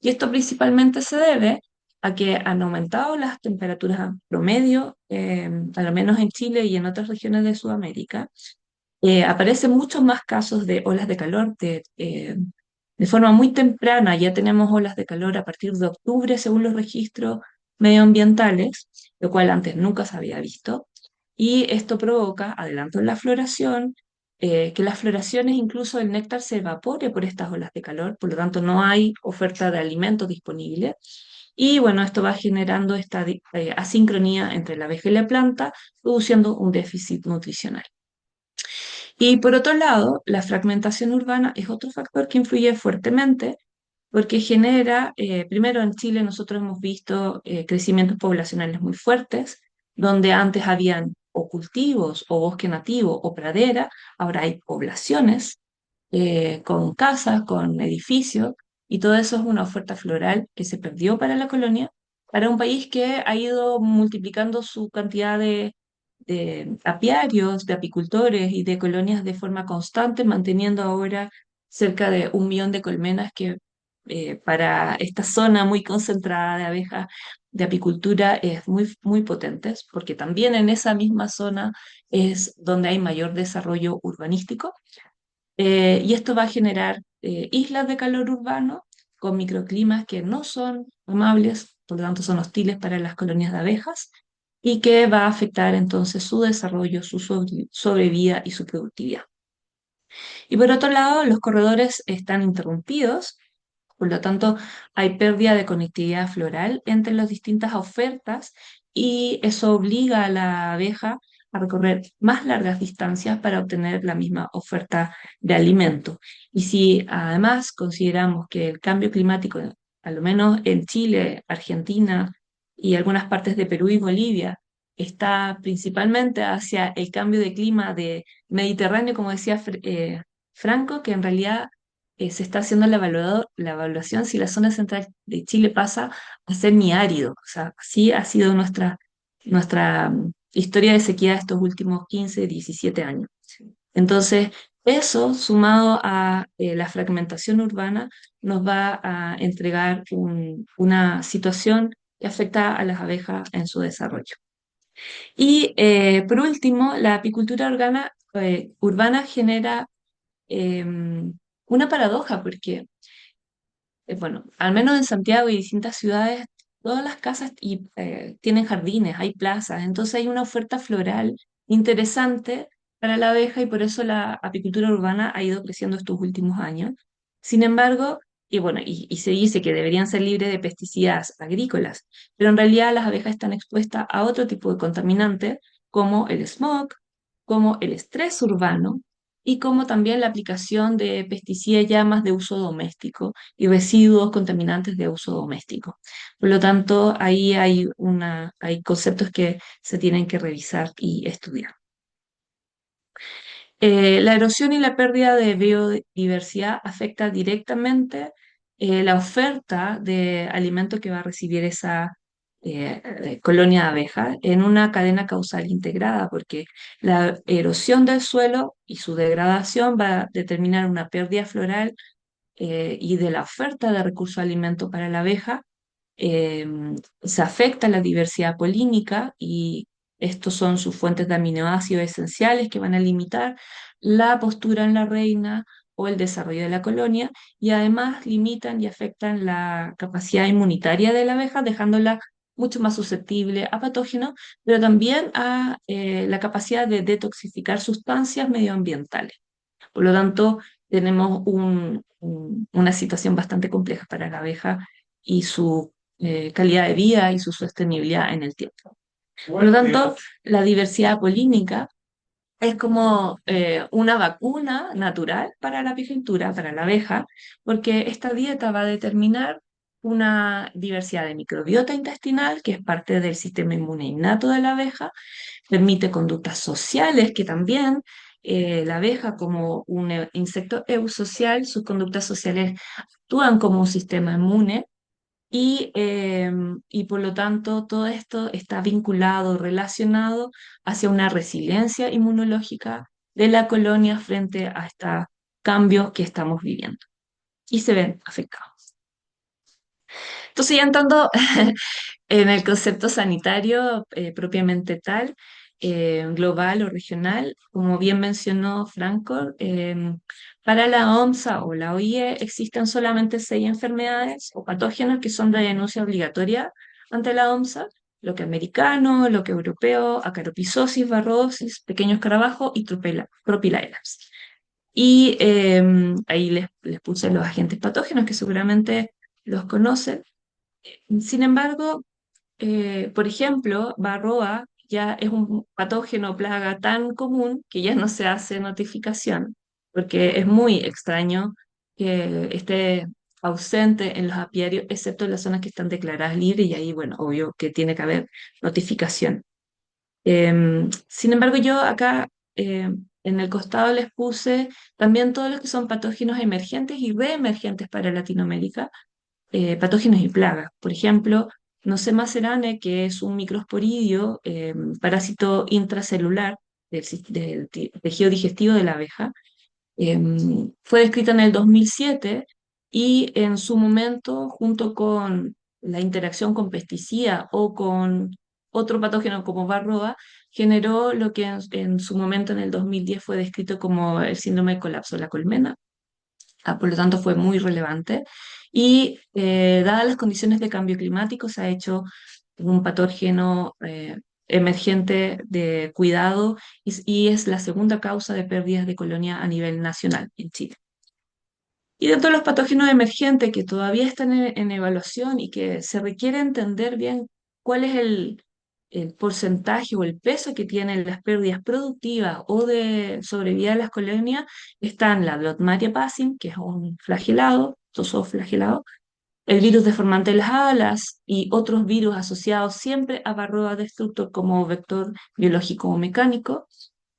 Y esto principalmente se debe a que han aumentado las temperaturas promedio, al menos en Chile y en otras regiones de Sudamérica. Aparecen muchos más casos de olas de calor de forma muy temprana. Ya tenemos olas de calor a partir de octubre, según los registros medioambientales, lo cual antes nunca se había visto. Y esto provoca adelanto en la floración, que las floraciones, incluso el néctar, se evapore por estas olas de calor, por lo tanto no hay oferta de alimentos disponible. Y bueno, esto va generando esta asincronía entre la abeja y la planta, produciendo un déficit nutricional. Y por otro lado, la fragmentación urbana es otro factor que influye fuertemente porque genera, primero en Chile nosotros hemos visto crecimientos poblacionales muy fuertes, donde antes habían o cultivos o bosque nativo o pradera, ahora hay poblaciones con casas, con edificios, y todo eso es una oferta floral que se perdió para la colonia, para un país que ha ido multiplicando su cantidad de apiarios, de apicultores y de colonias de forma constante, manteniendo ahora cerca de 1 millón de colmenas que para esta zona muy concentrada de abejas de apicultura es muy potentes, porque también en esa misma zona es donde hay mayor desarrollo urbanístico, y esto va a generar islas de calor urbano con microclimas que no son amables, por lo tanto son hostiles para las colonias de abejas, y que va a afectar entonces su desarrollo, su sobrevida y su productividad. Y por otro lado, los corredores están interrumpidos, por lo tanto hay pérdida de conectividad floral entre las distintas ofertas y eso obliga a la abeja a recorrer más largas distancias para obtener la misma oferta de alimento. Y si además consideramos que el cambio climático, al menos en Chile, Argentina y algunas partes de Perú y Bolivia, está principalmente hacia el cambio de clima de Mediterráneo, como decía Franco, que en realidad se está haciendo la evaluación si la zona central de Chile pasa a ser miárido. O sea, sí ha sido nuestra historia de sequía estos últimos 15, 17 años. Entonces, eso sumado a la fragmentación urbana nos va a entregar una situación que afecta a las abejas en su desarrollo. Y por último, la apicultura urbana genera una paradoja, porque, bueno, al menos en Santiago y distintas ciudades, todas las casas tienen jardines, hay plazas, entonces hay una oferta floral interesante para la abeja y por eso la apicultura urbana ha ido creciendo estos últimos años. Sin embargo, y bueno, y se dice que deberían ser libres de pesticidas agrícolas, pero en realidad las abejas están expuestas a otro tipo de contaminantes como el smog, como el estrés urbano y como también la aplicación de pesticidas ya más de uso doméstico y residuos contaminantes de uso doméstico. Por lo tanto, ahí hay conceptos que se tienen que revisar y estudiar. La erosión y la pérdida de biodiversidad afecta directamente la oferta de alimento que va a recibir esa colonia de abejas en una cadena causal integrada, porque la erosión del suelo y su degradación va a determinar una pérdida floral y de la oferta de recursos de alimento para la abeja, eh, se afecta la diversidad polínica y estos son sus fuentes de aminoácidos esenciales que van a limitar la postura en la reina o el desarrollo de la colonia y además limitan y afectan la capacidad inmunitaria de la abeja, dejándola mucho más susceptible a patógenos, pero también a la capacidad de detoxificar sustancias medioambientales. Por lo tanto, tenemos una situación bastante compleja para la abeja y su calidad de vida y su sostenibilidad en el tiempo. Por lo tanto, la diversidad polínica es como una vacuna natural para la apicultura, para la abeja, porque esta dieta va a determinar una diversidad de microbiota intestinal, que es parte del sistema inmune innato de la abeja, permite conductas sociales que también la abeja como un insecto eusocial, sus conductas sociales actúan como un sistema inmune y por lo tanto todo esto está vinculado, relacionado hacia una resiliencia inmunológica de la colonia frente a estos cambios que estamos viviendo y se ven afectados. Entonces, ya entrando en el concepto sanitario propiamente tal, global o regional, como bien mencionó Franco, para la OMSA o la OIE existen solamente 6 enfermedades o patógenos que son de denuncia obligatoria ante la OMSA, lo que americano, lo que europeo, acaropisosis, barrosis, pequeño escarabajo y Tropilairas. Y ahí les puse los agentes patógenos que seguramente los conocen. Sin embargo, por ejemplo, Varroa ya es un patógeno plaga tan común que ya no se hace notificación, porque es muy extraño que esté ausente en los apiarios, excepto en las zonas que están declaradas libres, y ahí, bueno, obvio que tiene que haber notificación. Sin embargo, yo acá en el costado les puse también todos los que son patógenos emergentes y reemergentes para Latinoamérica, patógenos y plagas. Por ejemplo, Nosema cerane, que es un microsporidio, parásito intracelular del tejido digestivo de la abeja, fue descrita en el 2007 y en su momento, junto con la interacción con pesticidas o con otro patógeno como Varroa, generó lo que en su momento, en el 2010, fue descrito como el síndrome de colapso de la colmena. Por lo tanto, fue muy relevante. Y dadas las condiciones de cambio climático, se ha hecho un patógeno emergente de cuidado y es la segunda causa de pérdidas de colonia a nivel nacional en Chile. Y dentro de los patógenos emergentes que todavía están en evaluación y que se requiere entender bien cuál es el porcentaje o el peso que tienen las pérdidas productivas o de sobrevida de las colonias, están la Blottmaria passing, que es un flagelado, zooflagellado, el virus deformante de las alas y otros virus asociados siempre a Varroa destructor como vector biológico o mecánico,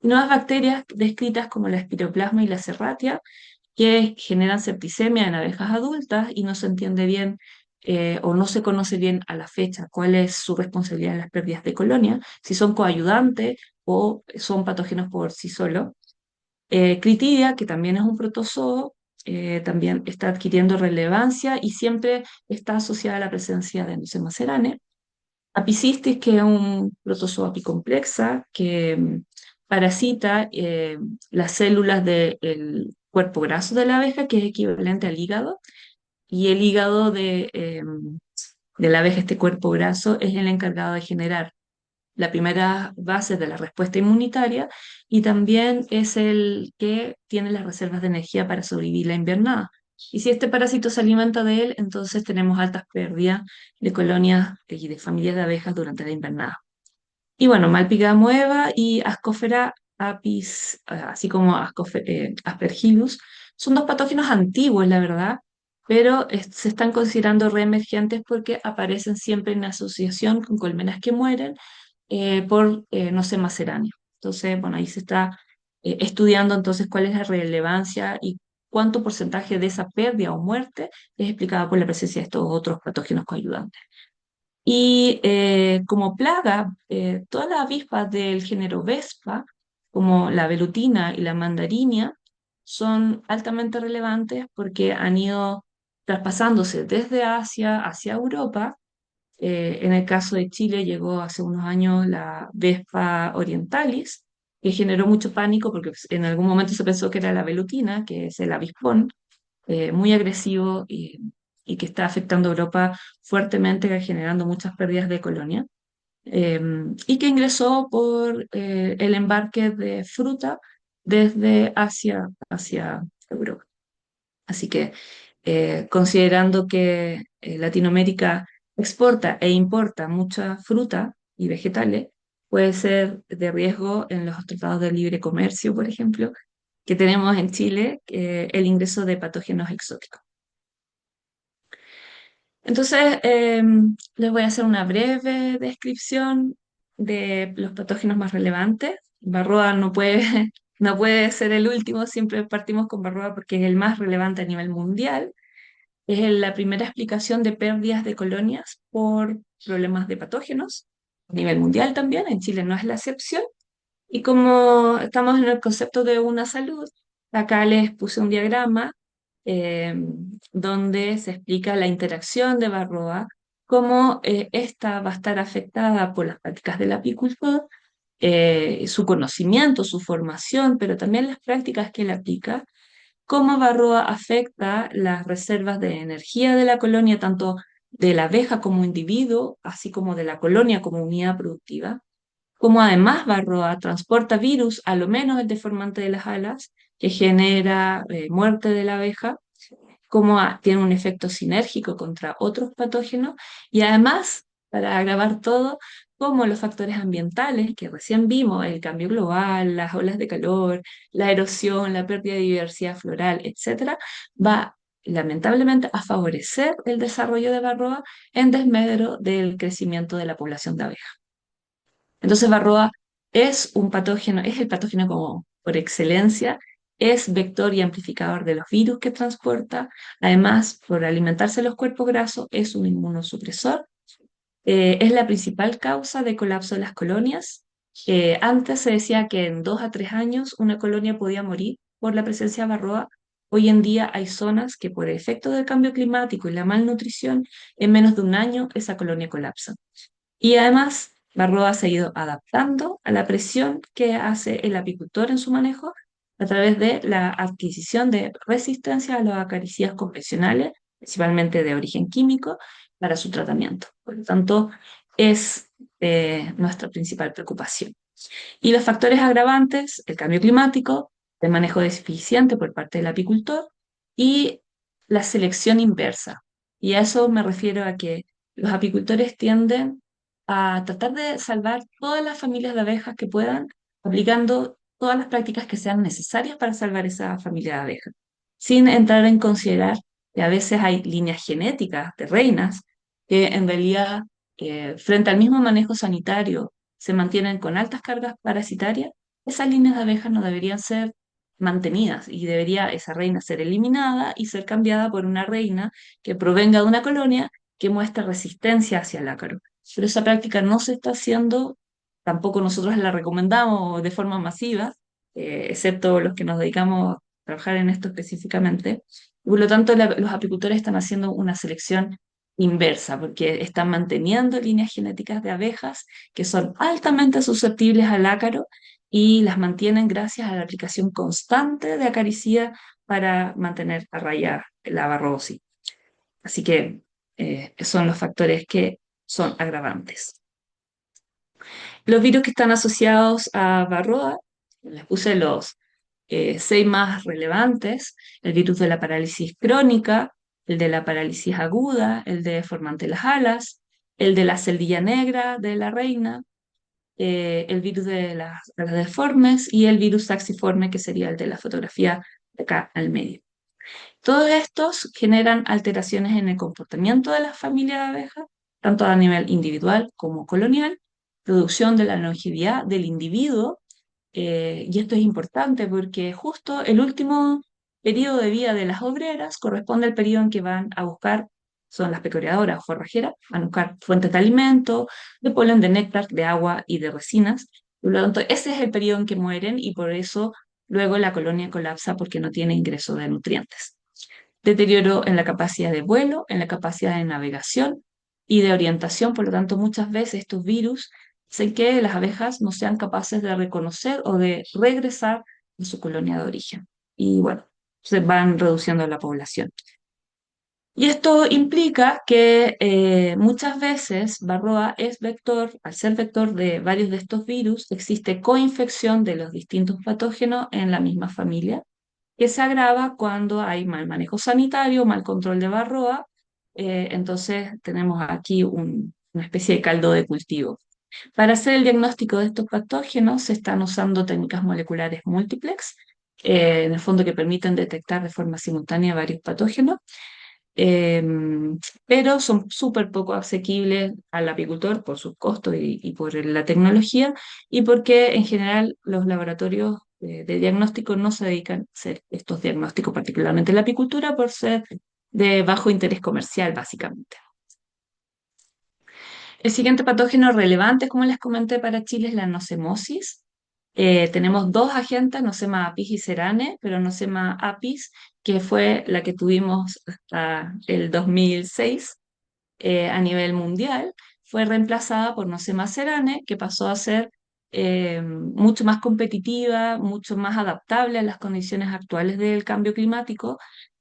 y nuevas bacterias descritas como la Spiroplasma y la Serratia, que generan septicemia en abejas adultas y no se entiende bien o no se conoce bien a la fecha cuál es su responsabilidad en las pérdidas de colonia, si son coayudantes o son patógenos por sí solos. Critidia, que también es un protozoo, también está adquiriendo relevancia y siempre está asociada a la presencia de Nosema cerane. Apicistis, que es un protozoo apicomplexa que parasita las células del cuerpo graso de la abeja, que es equivalente al hígado, y el hígado de la abeja, este cuerpo graso, es el encargado de generar la primera base de la respuesta inmunitaria y también es el que tiene las reservas de energía para sobrevivir la invernada. Y si este parásito se alimenta de él, entonces tenemos altas pérdidas de colonias y de familias de abejas durante la invernada. Y bueno, Malpica moeva y Ascófera apis, así como Aspergillus, son dos patógenos antiguos, la verdad, pero se están considerando reemergentes porque aparecen siempre en asociación con colmenas que mueren por, no sé, Macerania. Entonces, bueno, ahí se está estudiando entonces cuál es la relevancia y cuánto porcentaje de esa pérdida o muerte es explicada por la presencia de estos otros patógenos coayudantes. Y como plaga, todas las avispas del género Vespa, como la velutina y la mandarinia, son altamente relevantes porque han ido traspasándose desde Asia hacia Europa. En el caso de Chile llegó hace unos años la Vespa orientalis, que generó mucho pánico porque pues, en algún momento se pensó que era la velutina, que es el avispón, muy agresivo y que está afectando a Europa fuertemente, generando muchas pérdidas de colonia, eh, y que ingresó por el embarque de fruta desde Asia hacia Europa. Así que considerando que Latinoamérica exporta e importa mucha fruta y vegetales, puede ser de riesgo en los tratados de libre comercio, por ejemplo, que tenemos en Chile, el ingreso de patógenos exóticos. Entonces, les voy a hacer una breve descripción de los patógenos más relevantes. Varroa no puede, no puede ser el último, siempre partimos con Varroa porque es el más relevante a nivel mundial. Es la primera explicación de pérdidas de colonias por problemas de patógenos a nivel mundial también, en Chile no es la excepción. Y como estamos en el concepto de una salud, acá les puse un diagrama eh, donde se explica la interacción de Varroa, cómo esta va a estar afectada por las prácticas del apicultor, su conocimiento, su formación, pero también las prácticas que él aplica, cómo Varroa afecta las reservas de energía de la colonia, tanto de la abeja como individuo, así como de la colonia como unidad productiva, cómo además Varroa transporta virus, a lo menos el deformante de las alas, que genera muerte de la abeja, cómo tiene un efecto sinérgico contra otros patógenos y además, para agravar todo, cómo los factores ambientales que recién vimos, el cambio global, las olas de calor, la erosión, la pérdida de diversidad floral, etcétera, va lamentablemente a favorecer el desarrollo de Varroa en desmedro del crecimiento de la población de abejas. Entonces, Varroa es un patógeno, es el patógeno como por excelencia, es vector y amplificador de los virus que transporta. Además, por alimentarse los cuerpos grasos, es un inmunosupresor. Es la principal causa de colapso de las colonias. Antes se decía que en 2 a 3 años una colonia podía morir por la presencia de Varroa. Hoy en día hay zonas que por efecto del cambio climático y la malnutrición, en menos de un año esa colonia colapsa. Y además, Varroa se ha ido adaptando a la presión que hace el apicultor en su manejo a través de la adquisición de resistencia a los acaricidas convencionales, principalmente de origen químico, para su tratamiento. Por lo tanto, es nuestra principal preocupación. Y los factores agravantes, el cambio climático, el manejo deficiente por parte del apicultor y la selección inversa. Y a eso me refiero a que los apicultores tienden a tratar de salvar todas las familias de abejas que puedan, aplicando todas las prácticas que sean necesarias para salvar esa familia de abejas, sin entrar en considerar que a veces hay líneas genéticas de reinas que en realidad, frente al mismo manejo sanitario, se mantienen con altas cargas parasitarias. Esas líneas de abejas no deberían ser mantenidas y debería esa reina ser eliminada y ser cambiada por una reina que provenga de una colonia que muestre resistencia hacia el ácaro. Pero esa práctica no se está haciendo, tampoco nosotros la recomendamos de forma masiva, excepto los que nos dedicamos a trabajar en esto específicamente. Por lo tanto, los apicultores están haciendo una selección inversa, porque están manteniendo líneas genéticas de abejas que son altamente susceptibles al ácaro y las mantienen gracias a la aplicación constante de acaricida para mantener a raya la varrosis. Así que son los factores que son agravantes. Los virus que están asociados a Varroa, les puse los 6 más relevantes: el virus de la parálisis crónica, el de la parálisis aguda, el de formante de las alas, el de la celdilla negra de la reina, el virus de las alas deformes y el virus saxiforme, que sería el de la fotografía de acá al medio. Todos estos generan alteraciones en el comportamiento de la familia de abejas, tanto a nivel individual como colonial, producción de la longevidad del individuo, y esto es importante porque justo periodo de vida de las obreras corresponde al periodo en que van a buscar, son las pecoreadoras o forrajeras, van a buscar fuentes de alimento, de polen, de néctar, de agua y de resinas. Por lo tanto, ese es el periodo en que mueren y por eso luego la colonia colapsa porque no tiene ingreso de nutrientes. Deterioro en la capacidad de vuelo, en la capacidad de navegación y de orientación. Por lo tanto, muchas veces estos virus hacen que las abejas no sean capaces de reconocer o de regresar a su colonia de origen. Y bueno, se van reduciendo la población. Y esto implica que muchas veces Varroa es vector, al ser vector de varios de estos virus, existe coinfección de los distintos patógenos en la misma familia, que se agrava cuando hay mal manejo sanitario, mal control de Varroa. Entonces tenemos aquí una especie de caldo de cultivo. Para hacer el diagnóstico de estos patógenos se están usando técnicas moleculares múltiplex, en el fondo que permiten detectar de forma simultánea varios patógenos, eh, pero son súper poco asequibles al apicultor por sus costos y por la tecnología y porque en general los laboratorios de diagnóstico no se dedican a hacer estos diagnósticos, particularmente en la apicultura, por ser de bajo interés comercial, básicamente. El siguiente patógeno relevante, como les comenté para Chile, es la nocemosis. Tenemos dos agentes, Nosema apis y cerane, pero Nosema apis, que fue la que tuvimos hasta el 2006 a nivel mundial, fue reemplazada por Nosema cerane, que pasó a ser mucho más competitiva, mucho más adaptable a las condiciones actuales del cambio climático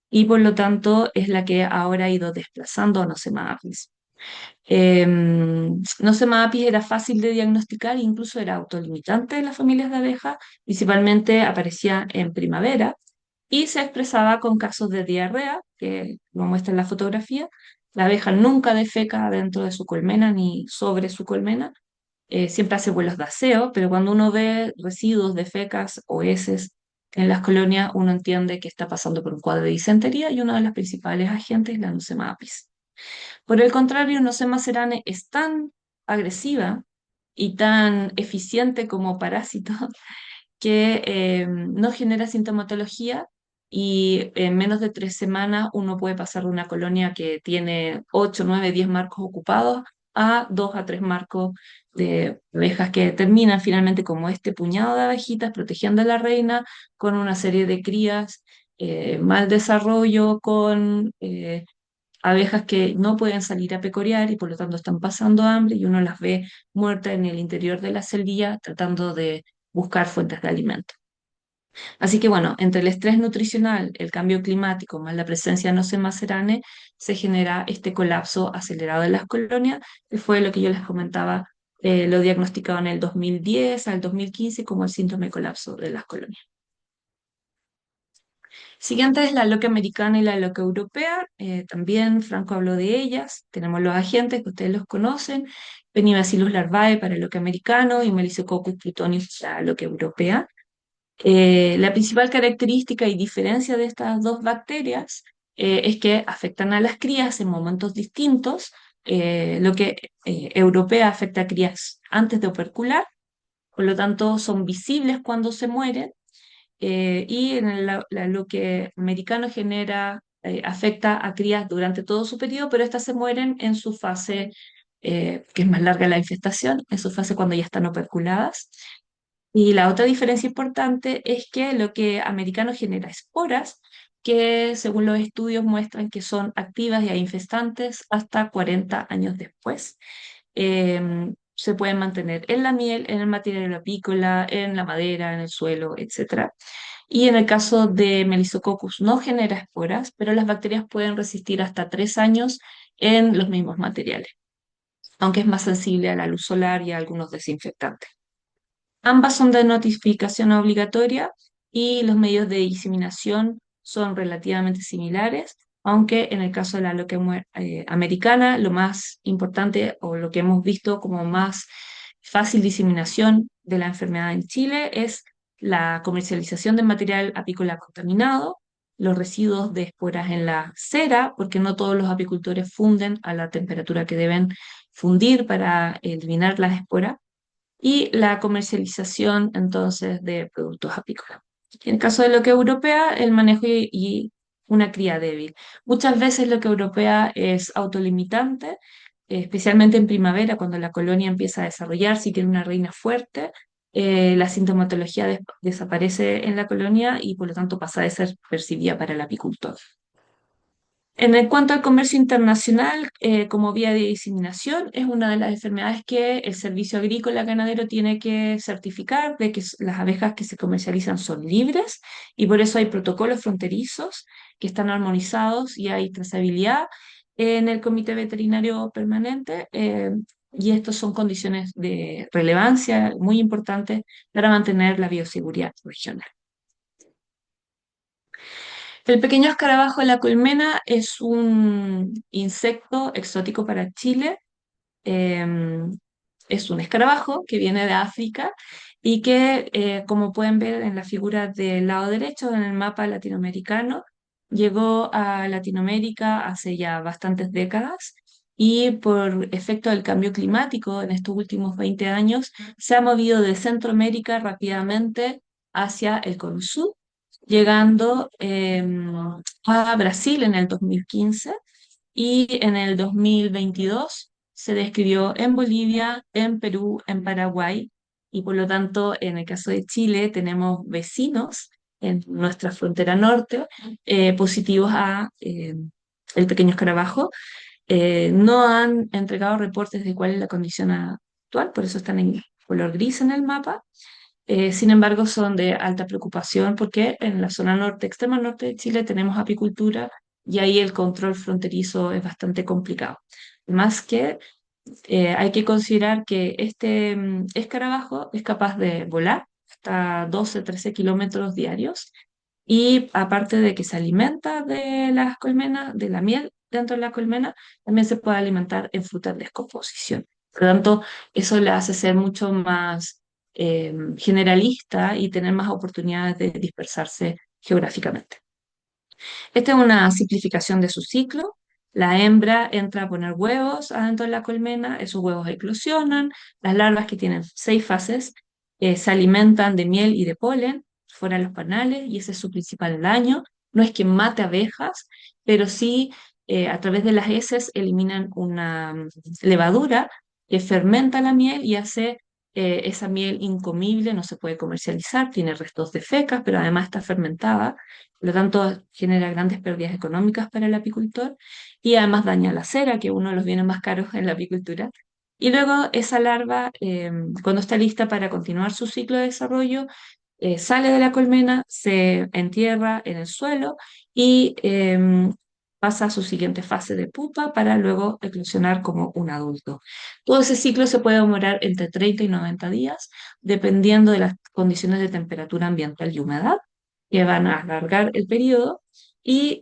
y por lo tanto es la que ahora ha ido desplazando a Nosema apis. Nosema apis era fácil de diagnosticar, incluso era autolimitante en las familias de abejas, principalmente aparecía en primavera y se expresaba con casos de diarrea, que lo muestra en la fotografía. La abeja nunca defeca dentro de su colmena ni sobre su colmena, siempre hace vuelos de aseo, pero cuando uno ve residuos de fecas o heces en las colonias, uno entiende que está pasando por un cuadro de disentería y uno de los principales agentes es la Nosema apis. Por el contrario, Nosema cerane es tan agresiva y tan eficiente como parásito que no genera sintomatología y en menos de 3 semanas uno puede pasar de una colonia que tiene 8, 9, 10 marcos ocupados a 2 a 3 marcos de abejas que terminan finalmente como este puñado de abejitas protegiendo a la reina con una serie de crías, mal desarrollo, con abejas que no pueden salir a pecorear y por lo tanto están pasando hambre y uno las ve muertas en el interior de la celdia tratando de buscar fuentes de alimento. Así que bueno, entre el estrés nutricional, el cambio climático, más la presencia de Nosema cerane, se genera este colapso acelerado de las colonias, que fue lo que yo les comentaba, lo diagnosticado en el 2010 al 2015 como el síndrome de colapso de las colonias. Siguiente es la loca americana y la loca europea. También Franco habló de ellas. Tenemos los agentes que ustedes los conocen. Penibacillus larvae para el loca americano y Melissococcus plutonius para la loca europea. La principal característica y diferencia de estas dos bacterias es que afectan a las crías en momentos distintos. Lo que europea afecta a crías antes de opercular, por lo tanto son visibles cuando se mueren y en lo que americano genera, afecta a crías durante todo su periodo, pero estas se mueren en su fase, que es más larga la infestación, en su fase cuando ya están operculadas. Y la otra diferencia importante es que lo que americano genera esporas, que según los estudios muestran que son activas y infestantes hasta 40 años después. Se pueden mantener en la miel, en el material apícola, en la madera, en el suelo, etc. Y en el caso de Melissococcus no genera esporas, pero las bacterias pueden resistir hasta 3 años en los mismos materiales, aunque es más sensible a la luz solar y a algunos desinfectantes. Ambas son de notificación obligatoria y los medios de diseminación son relativamente similares, aunque en el caso de la leucemia americana, lo más importante o lo que hemos visto como más fácil diseminación de la enfermedad en Chile es la comercialización de material apícola contaminado, los residuos de esporas en la cera, porque no todos los apicultores funden a la temperatura que deben fundir para eliminar las esporas y la comercialización entonces de productos apícolas. En el caso de loca europea, el manejo y una cría débil. Muchas veces loca europea es autolimitante, especialmente en primavera, cuando la colonia empieza a desarrollarse y tiene una reina fuerte, la sintomatología desaparece en la colonia y por lo tanto pasa de ser percibida para el apicultor. Cuanto al comercio internacional, como vía de diseminación, es una de las enfermedades que el Servicio Agrícola Ganadero tiene que certificar de que las abejas que se comercializan son libres y por eso hay protocolos fronterizos que están armonizados y hay trazabilidad en el Comité Veterinario Permanente. Y estas son condiciones de relevancia muy importantes para mantener la bioseguridad regional. El pequeño escarabajo de la colmena es un insecto exótico para Chile. Em, es un escarabajo que viene de África y que, como pueden ver en la figura del lado derecho en el mapa latinoamericano, llegó a Latinoamérica hace ya bastantes décadas y por efecto del cambio climático en estos últimos 20 años se ha movido de Centroamérica rápidamente hacia el Cono Sur, llegando a Brasil en el 2015 y en el 2022 se describió en Bolivia, en Perú, en Paraguay y por lo tanto en el caso de Chile tenemos vecinos en nuestra frontera norte positivos a el pequeño escarabajo. No han entregado reportes de cuál es la condición actual, por eso están en color gris en el mapa. Sin embargo, son de alta preocupación porque en la zona norte, extrema norte de Chile, tenemos apicultura y ahí el control fronterizo es bastante complicado. Más que hay que considerar que este escarabajo es capaz de volar hasta 12, 13 kilómetros diarios y aparte de que se alimenta de las colmenas, de la miel dentro de la colmena, también se puede alimentar en fruta en descomposición. Por lo tanto, eso le hace ser mucho más generalista y tener más oportunidades de dispersarse geográficamente. Esta es una simplificación de su ciclo. La hembra entra a poner huevos adentro de la colmena, esos huevos eclosionan, las larvas que tienen 6 fases se alimentan de miel y de polen fuera de los panales y ese es su principal daño. No es que mate abejas, pero sí a través de las heces eliminan una levadura que fermenta la miel y hace esa miel incomible, no se puede comercializar, tiene restos de fecas, pero además está fermentada, por lo tanto genera grandes pérdidas económicas para el apicultor y además daña la cera, que es uno de los bienes más caros en la apicultura. Y luego esa larva, cuando está lista para continuar su ciclo de desarrollo, sale de la colmena, se entierra en el suelo y pasa a su siguiente fase de pupa para luego eclosionar como un adulto. Todo ese ciclo se puede demorar entre 30 y 90 días, dependiendo de las condiciones de temperatura ambiental y humedad, que van a alargar el periodo, y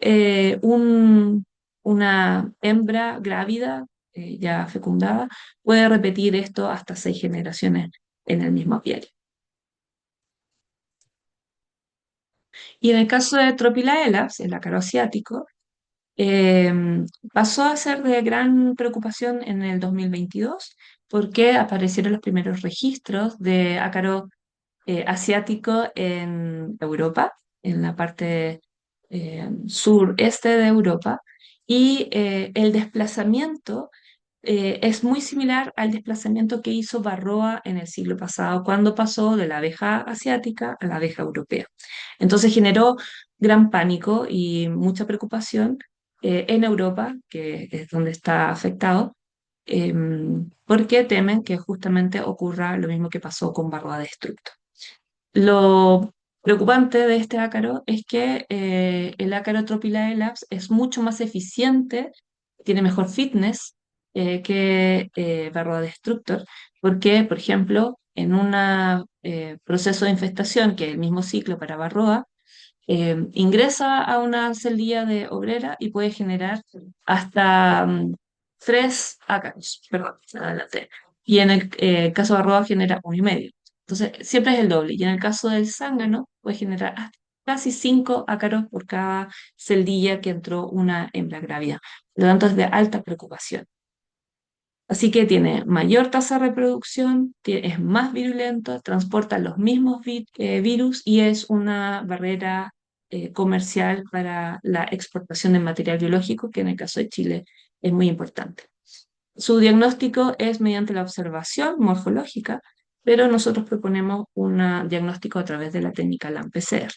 una hembra grávida, ya fecundada, puede repetir esto hasta 6 generaciones en el mismo apiario. Y en el caso de Tropilaelas, el ácaro asiático, eh, pasó a ser de gran preocupación en el 2022 porque aparecieron los primeros registros de ácaro asiático en Europa, en la parte sureste de Europa, y el desplazamiento es muy similar al desplazamiento que hizo Varroa en el siglo pasado, cuando pasó de la abeja asiática a la abeja europea. Entonces generó gran pánico y mucha preocupación en Europa, que es donde está afectado, porque temen que justamente ocurra lo mismo que pasó con Varroa destructo. Lo preocupante de este ácaro es que el ácaro Tropilae labs es mucho más eficiente, tiene mejor fitness que Varroa destructor, porque, por ejemplo, en un proceso de infestación, que es el mismo ciclo para Varroa, ingresa a una celdilla de obrera y puede generar hasta 3 ácaros, perdón, adelante. Y en el caso de Varroa genera 1,5. Entonces, siempre es el doble. Y en el caso del zángano, puede generar hasta casi 5 ácaros por cada celdilla que entró una hembra grávida. Por lo tanto, es de alta preocupación. Así que tiene mayor tasa de reproducción, es más virulento, transporta los mismos virus y es una barrera comercial para la exportación de material biológico, que en el caso de Chile es muy importante. Su diagnóstico es mediante la observación morfológica, pero nosotros proponemos un diagnóstico a través de la técnica LAM-PCR.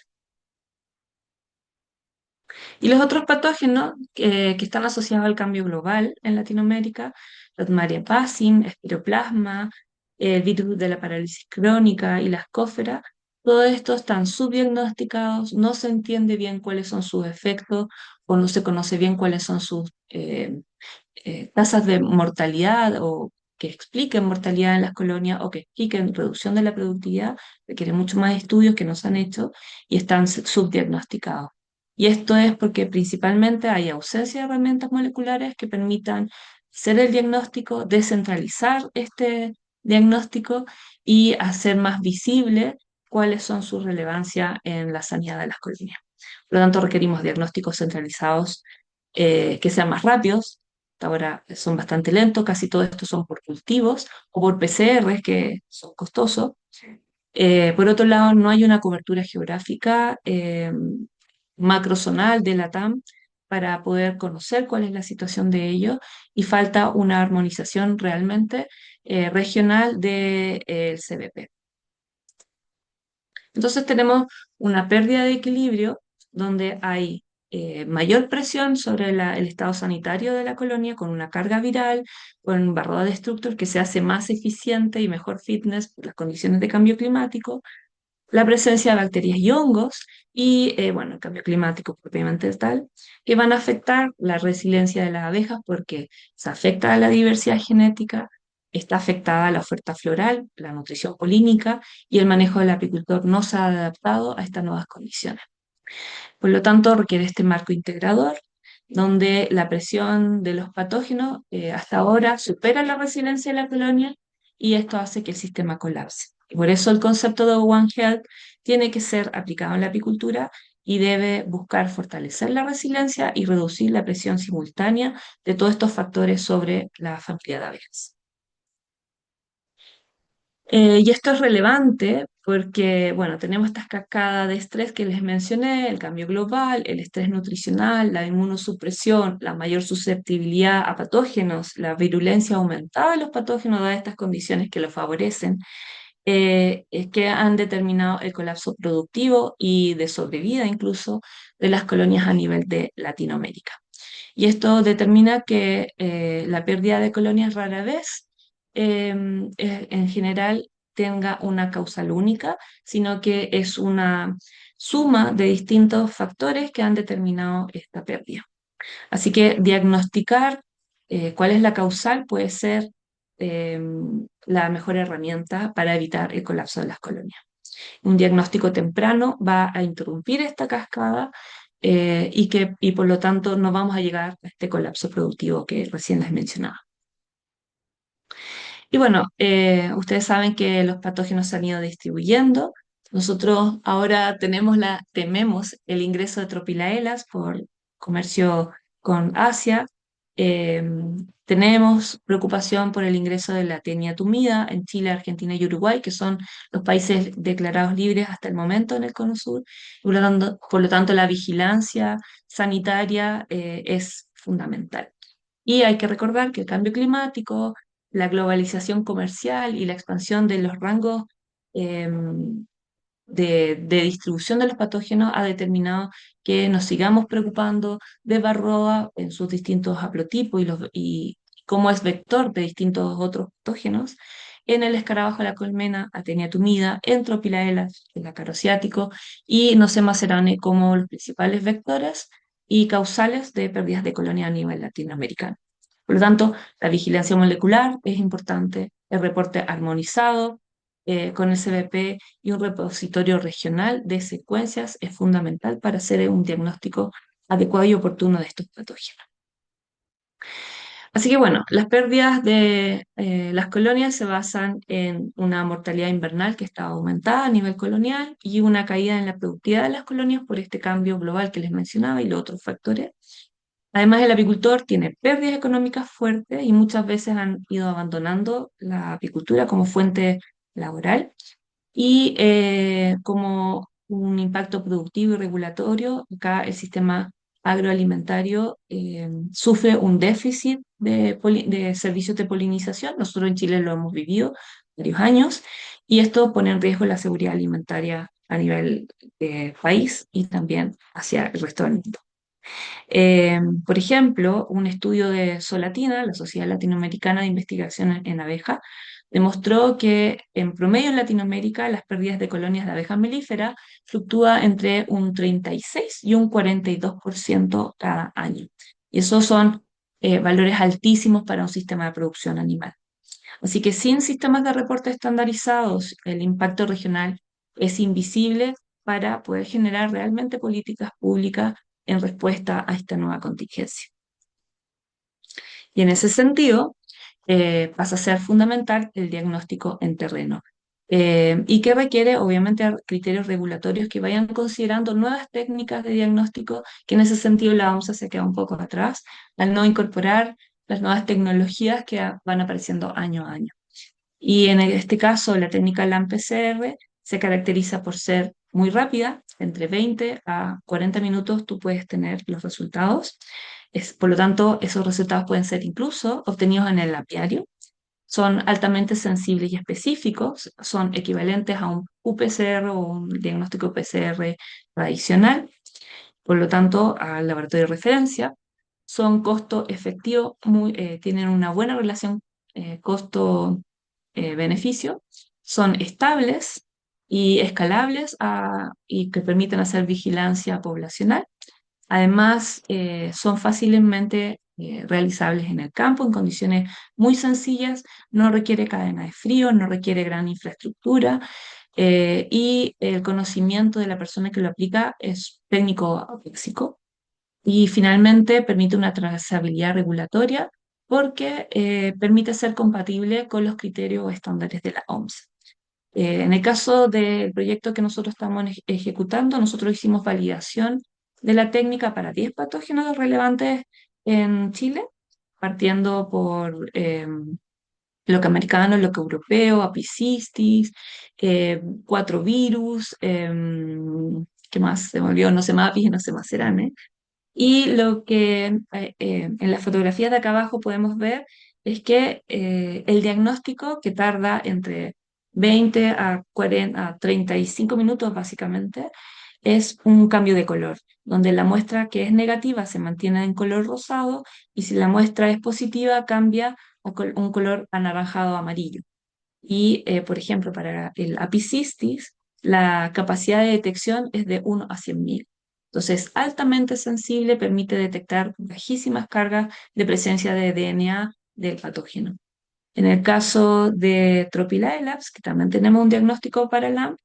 Y los otros patógenos que están asociados al cambio global en Latinoamérica, Rotmaria passing, Espiroplasma, el virus de la parálisis crónica y la escófera, todos estos están subdiagnosticados, no se entiende bien cuáles son sus efectos o no se conoce bien cuáles son sus tasas de mortalidad o que expliquen mortalidad en las colonias o que expliquen reducción de la productividad, requieren mucho más estudios que no se han hecho y están subdiagnosticados. Y esto es porque principalmente hay ausencia de herramientas moleculares que permitan hacer el diagnóstico, descentralizar este diagnóstico y hacer más visible cuáles son sus relevancias en la sanidad de las colonias. Por lo tanto, requerimos diagnósticos centralizados que sean más rápidos. Hasta ahora son bastante lentos, casi todos estos son por cultivos o por PCR, que son costosos. Por otro lado, no hay una cobertura geográfica macrozonal de la TAM para poder conocer cuál es la situación de ellos y falta una armonización realmente regional del CBP. Entonces tenemos una pérdida de equilibrio donde hay mayor presión sobre el estado sanitario de la colonia con una carga viral, con barroa destructor que se hace más eficiente y mejor fitness por las condiciones de cambio climático, la presencia de bacterias y hongos y, bueno, el cambio climático propiamente tal, que van a afectar la resiliencia de las abejas porque se afecta a la diversidad genética, está afectada la oferta floral, la nutrición polínica y el manejo del apicultor no se ha adaptado a estas nuevas condiciones. Por lo tanto, requiere este marco integrador donde la presión de los patógenos hasta ahora supera la resiliencia de la colonia y esto hace que el sistema colapse. Y por eso el concepto de One Health tiene que ser aplicado en la apicultura y debe buscar fortalecer la resiliencia y reducir la presión simultánea de todos estos factores sobre la familia de abejas. Y esto es relevante porque, bueno, tenemos estas cascadas de estrés que les mencioné, el cambio global, el estrés nutricional, la inmunosupresión, la mayor susceptibilidad a patógenos, la virulencia aumentada de los patógenos, dadas estas condiciones que lo favorecen, es que han determinado el colapso productivo y de sobrevida incluso de las colonias a nivel de Latinoamérica. Y esto determina que la pérdida de colonias rara vez en general tenga una causal única, sino que es una suma de distintos factores que han determinado esta pérdida. Así que diagnosticar cuál es la causal puede ser eh, la mejor herramienta para evitar el colapso de las colonias. Un diagnóstico temprano va a interrumpir esta cascada y por lo tanto no vamos a llegar a este colapso productivo que recién les mencionaba. Y bueno, ustedes saben que los patógenos se han ido distribuyendo. Nosotros ahora tememos el ingreso de tropilaelas por comercio con Asia. Eh, Tenemos preocupación por el ingreso de la tenia tumida en Chile, Argentina y Uruguay, que son los países declarados libres hasta el momento en el Cono Sur. Por lo tanto, la vigilancia sanitaria es fundamental. Y hay que recordar que el cambio climático, la globalización comercial y la expansión de los rangos de distribución de los patógenos ha determinado que nos sigamos preocupando de varroa en sus distintos haplotipos y cómo es vector de distintos otros patógenos en el escarabajo de la colmena, Atenia tumida, en Tropilaela, el ácaro asiático, y Nosema cerane como los principales vectores y causales de pérdidas de colonia a nivel latinoamericano. Por lo tanto, la vigilancia molecular es importante, el reporte armonizado con el CBP y un repositorio regional de secuencias es fundamental para hacer un diagnóstico adecuado y oportuno de estos patógenos. Así que bueno, las pérdidas de las colonias se basan en una mortalidad invernal que está aumentada a nivel colonial y una caída en la productividad de las colonias por este cambio global que les mencionaba y los otros factores. Además, el apicultor tiene pérdidas económicas fuertes y muchas veces han ido abandonando la apicultura como fuente laboral y como un impacto productivo y regulatorio. Acá el sistema agroalimentario sufre un déficit de servicios de polinización. Nosotros en Chile lo hemos vivido varios años y esto pone en riesgo la seguridad alimentaria a nivel país y también hacia el resto del mundo. Por ejemplo, un estudio de Solatina, la Sociedad Latinoamericana de Investigación en Abeja, demostró que en promedio en Latinoamérica las pérdidas de colonias de abejas melíferas fluctúa entre un 36 y un 42% cada año. Y esos son valores altísimos para un sistema de producción animal. Así que sin sistemas de reporte estandarizados, el impacto regional es invisible para poder generar realmente políticas públicas en respuesta a esta nueva contingencia. Y en ese sentido, pasa a ser fundamental el diagnóstico en terreno. Y que requiere, obviamente, criterios regulatorios que vayan considerando nuevas técnicas de diagnóstico, que en ese sentido la OMS se queda un poco atrás, al no incorporar las nuevas tecnologías que van apareciendo año a año. Y en este caso, la técnica LAM-PCR se caracteriza por ser muy rápida, entre 20 a 40 minutos tú puedes tener los resultados. Por lo tanto, esos resultados pueden ser incluso obtenidos en el apiario. Son altamente sensibles y específicos, son equivalentes a un UPCR o un diagnóstico PCR tradicional, por lo tanto, al laboratorio de referencia. Son costo efectivo, tienen una buena relación costo-beneficio, son estables y escalables y que permiten hacer vigilancia poblacional. Además, son fácilmente realizables en el campo en condiciones muy sencillas, no requiere cadena de frío, no requiere gran infraestructura y el conocimiento de la persona que lo aplica es técnico léxico. Y finalmente permite una trazabilidad regulatoria porque permite ser compatible con los criterios o estándares de la OMS. En el caso del proyecto que nosotros estamos ejecutando, nosotros hicimos validación de la técnica para 10 patógenos relevantes en Chile, partiendo por loque americano, loque europeo, apicistis, 4 virus, ¿qué más? Se me olvidó, no sé más apis y no sé más serán, y lo que en las fotografías de acá abajo podemos ver es que el diagnóstico, que tarda entre 20 a 40, a 35 minutos básicamente, es un cambio de color, donde la muestra que es negativa se mantiene en color rosado y si la muestra es positiva cambia a un color anaranjado amarillo. Y, por ejemplo, para el apicistis, la capacidad de detección es de 1 a 100.000. Entonces, altamente sensible, permite detectar bajísimas cargas de presencia de DNA del patógeno. En el caso de Tropilaelaps, que también tenemos un diagnóstico para LAMP,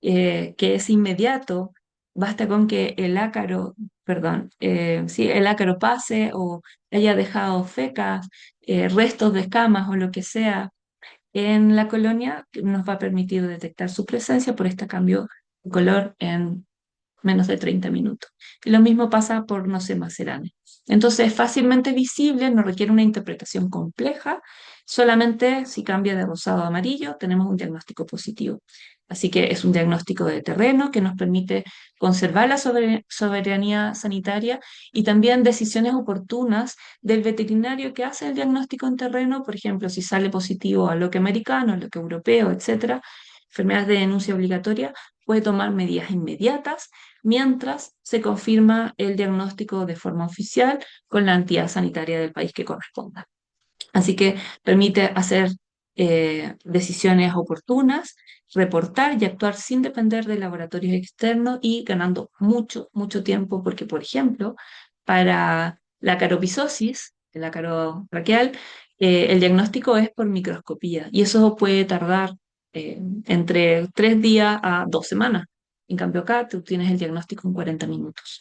que es inmediato, basta con que el ácaro, perdón, sí, el ácaro pase o haya dejado fecas, restos de escamas o lo que sea en la colonia, que nos va a permitir detectar su presencia por este cambio de color en menos de 30 minutos. Y lo mismo pasa por no sé maceranes. Entonces es fácilmente visible, no requiere una interpretación compleja, solamente si cambia de rosado a amarillo tenemos un diagnóstico positivo. Así que es un diagnóstico de terreno que nos permite conservar la soberanía sanitaria y también decisiones oportunas del veterinario que hace el diagnóstico en terreno, por ejemplo, si sale positivo a loque americano, a loque europeo, etcétera, enfermedades de denuncia obligatoria, puede tomar medidas inmediatas mientras se confirma el diagnóstico de forma oficial con la entidad sanitaria del país que corresponda. Así que permite hacer decisiones oportunas, reportar y actuar sin depender de laboratorios externos y ganando mucho, mucho tiempo, porque, por ejemplo, para la caropisosis, el ácaro braquial, el diagnóstico es por microscopía y eso puede tardar entre 3 días a 2 semanas. En cambio, acá tú tienes el diagnóstico en 40 minutos.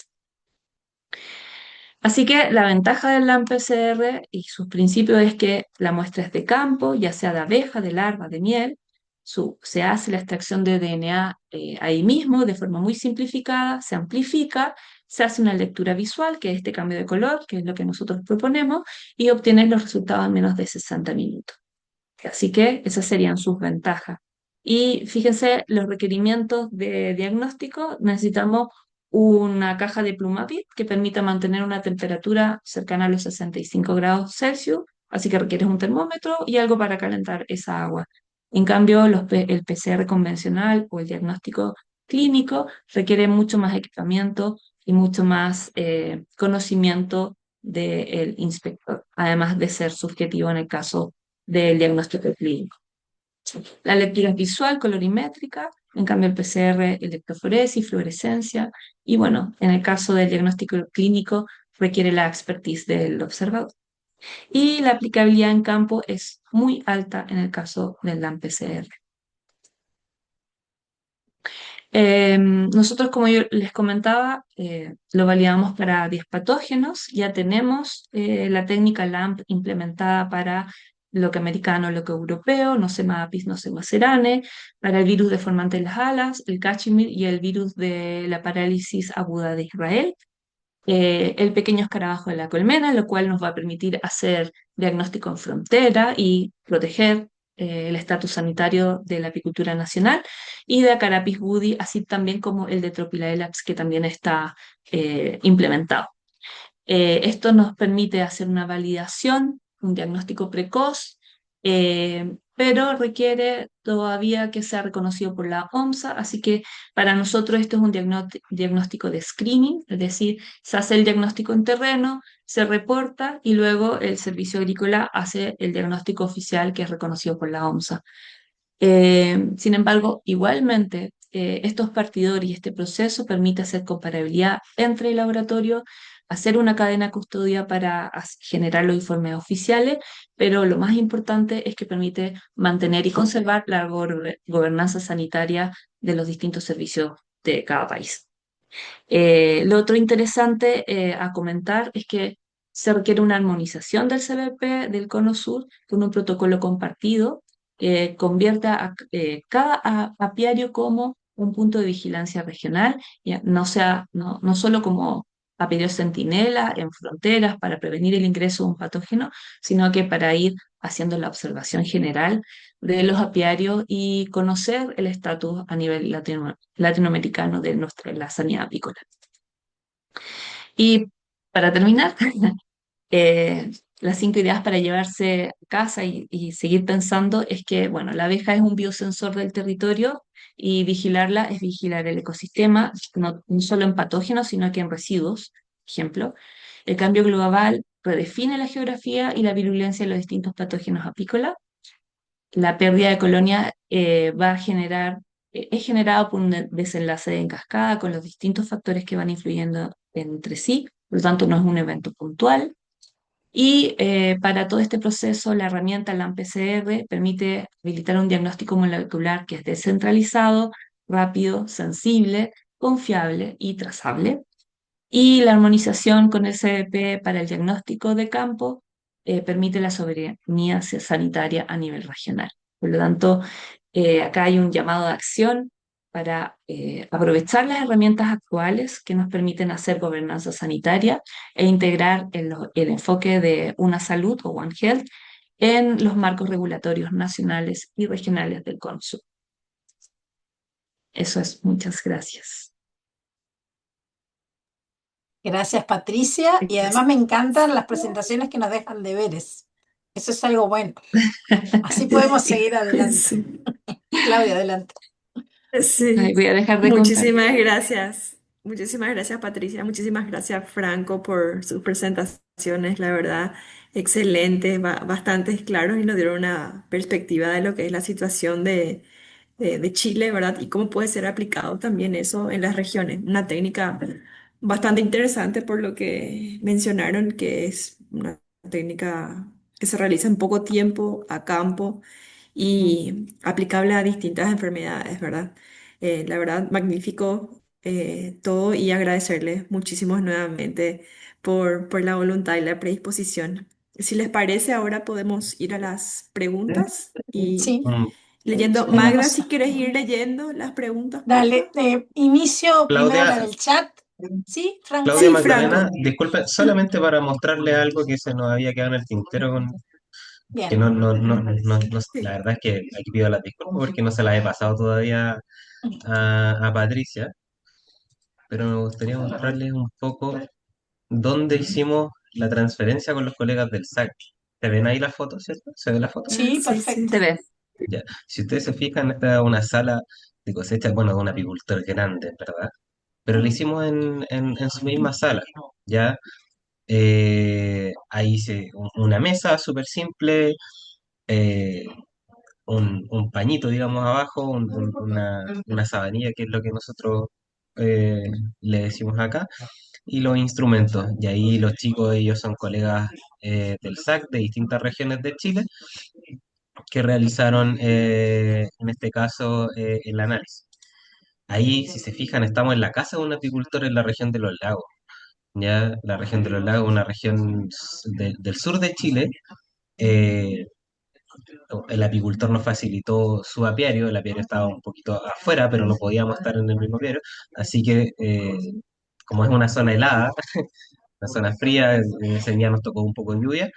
Así que la ventaja del LAM-PCR y sus principios es que la muestra es de campo, ya sea de abeja, de larva, de miel, se hace la extracción de DNA ahí mismo de forma muy simplificada, se amplifica, se hace una lectura visual, que es este cambio de color, que es lo que nosotros proponemos, y obtienes los resultados en menos de 60 minutos. Así que esas serían sus ventajas. Y fíjense, los requerimientos de diagnóstico, necesitamos una caja de Plumapit que permita mantener una temperatura cercana a los 65 grados Celsius, así que requieres un termómetro y algo para calentar esa agua. En cambio, el PCR convencional o el diagnóstico clínico requiere mucho más equipamiento y mucho más conocimiento del inspector, además de ser subjetivo en el caso del diagnóstico clínico. La lectura es visual, colorimétrica, en cambio el PCR, electroforesis, fluorescencia, y bueno, en el caso del diagnóstico clínico requiere la expertise del observador. Y la aplicabilidad en campo es muy alta en el caso del LAM-PCR. Nosotros, como yo les comentaba, lo validamos para 10 patógenos. Ya tenemos la técnica LAMP implementada para lo que americano, lo que europeo, Nosema apis, Nosema cerane, para el virus deformante de las alas, el cachemir y el virus de la parálisis aguda de Israel. El pequeño escarabajo de la colmena, lo cual nos va a permitir hacer diagnóstico en frontera y proteger el estatus sanitario de la apicultura nacional, y de Acarapis budi, así también como el de Tropilaelaps, que también está implementado. Esto nos permite hacer una validación, un diagnóstico precoz, pero requiere todavía que sea reconocido por la OMSA, así que para nosotros esto es un diagnóstico de screening, es decir, se hace el diagnóstico en terreno, se reporta y luego el servicio agrícola hace el diagnóstico oficial que es reconocido por la OMSA. Sin embargo, igualmente, estos partidores y este proceso permite hacer comparabilidad entre el laboratorio, hacer una cadena custodia para generar los informes oficiales, pero lo más importante es que permite mantener y conservar la gobernanza sanitaria de los distintos servicios de cada país. Lo otro interesante a comentar es que se requiere una armonización del CBP del Cono Sur con un protocolo compartido que convierta a cada apiario como un punto de vigilancia regional, no solo como apiario centinela en fronteras para prevenir el ingreso de un patógeno, sino que para ir haciendo la observación general de los apiarios y conocer el estatus a nivel latinoamericano de la sanidad apícola. Y para terminar, eh, las 5 ideas para llevarse a casa y seguir pensando es que, bueno, la abeja es un biosensor del territorio y vigilarla es vigilar el ecosistema, no solo en patógenos, sino que en residuos, ejemplo. El cambio global redefine la geografía y la virulencia de los distintos patógenos apícolas. La pérdida de colonia es generada por un desenlace en cascada con los distintos factores que van influyendo entre sí, por lo tanto no es un evento puntual. Y para todo este proceso, la herramienta LAM-PCR permite habilitar un diagnóstico molecular que es descentralizado, rápido, sensible, confiable y trazable. Y la armonización con el CBP para el diagnóstico de campo permite la soberanía sanitaria a nivel regional. Por lo tanto, acá hay un llamado de acción para aprovechar las herramientas actuales que nos permiten hacer gobernanza sanitaria e integrar el enfoque de una salud o One Health en los marcos regulatorios nacionales y regionales del consumo. Eso es, muchas gracias. Gracias, Patricia. Y además me encantan las presentaciones que nos dejan deberes. Eso es algo bueno. Así podemos seguir adelante. Sí. Claudia, adelante. Sí. Voy a dejar de contar. Muchísimas gracias. Muchísimas gracias, Patricia. Muchísimas gracias, Franco, por sus presentaciones. La verdad, excelentes, bastante claros y nos dieron una perspectiva de lo que es la situación de Chile, ¿verdad? Y cómo puede ser aplicado también eso en las regiones. Una técnica bastante interesante por lo que mencionaron, que es una técnica que se realiza en poco tiempo, a campo y aplicable a distintas enfermedades, ¿verdad? La verdad, magnífico todo y agradecerles muchísimo nuevamente por la voluntad y la predisposición. Si les parece, ahora podemos ir a las preguntas y Sí. Leyendo, Magra, Tenemos, si quieres ir leyendo las preguntas, dale, porfa. inicio primero la Claudia, del chat. ¿Sí, Claudia Franco? Sí, Magdalena, Franco. disculpe, solamente para mostrarle algo que se nos había quedado en el tintero, que Bien. la Sí. verdad es que aquí pido las disculpas porque no se las he pasado todavía a Patricia, pero me gustaría mostrarles un poco dónde hicimos la transferencia con los colegas del SAC. ¿Se ven ahí las fotos, cierto? ¿Se ve la foto? Ah, Sí, sí, perfecto. sí. Se ve. Ya. Si ustedes se fijan, esta es una sala de cosecha, bueno, de un apicultor grande, ¿verdad? Pero lo Mm. hicimos en su misma sala, ¿ya? Ahí hice una mesa súper simple, eh, un pañito, digamos, abajo, una sabanilla, que es lo que nosotros eh, le decimos acá, y los instrumentos. Y ahí los chicos, ellos son colegas del SAC de distintas regiones de Chile, que realizaron, en este caso, el análisis. Ahí, si se fijan, estamos en la casa de un apicultor en la región de los lagos. Ya la región de los lagos, una región del sur de Chile. eh, el apicultor nos facilitó su apiario, el apiario estaba un poquito afuera, pero no podíamos estar en el mismo apiario, así que como es una zona helada, una zona fría, ese día nos tocó un poco de lluvia,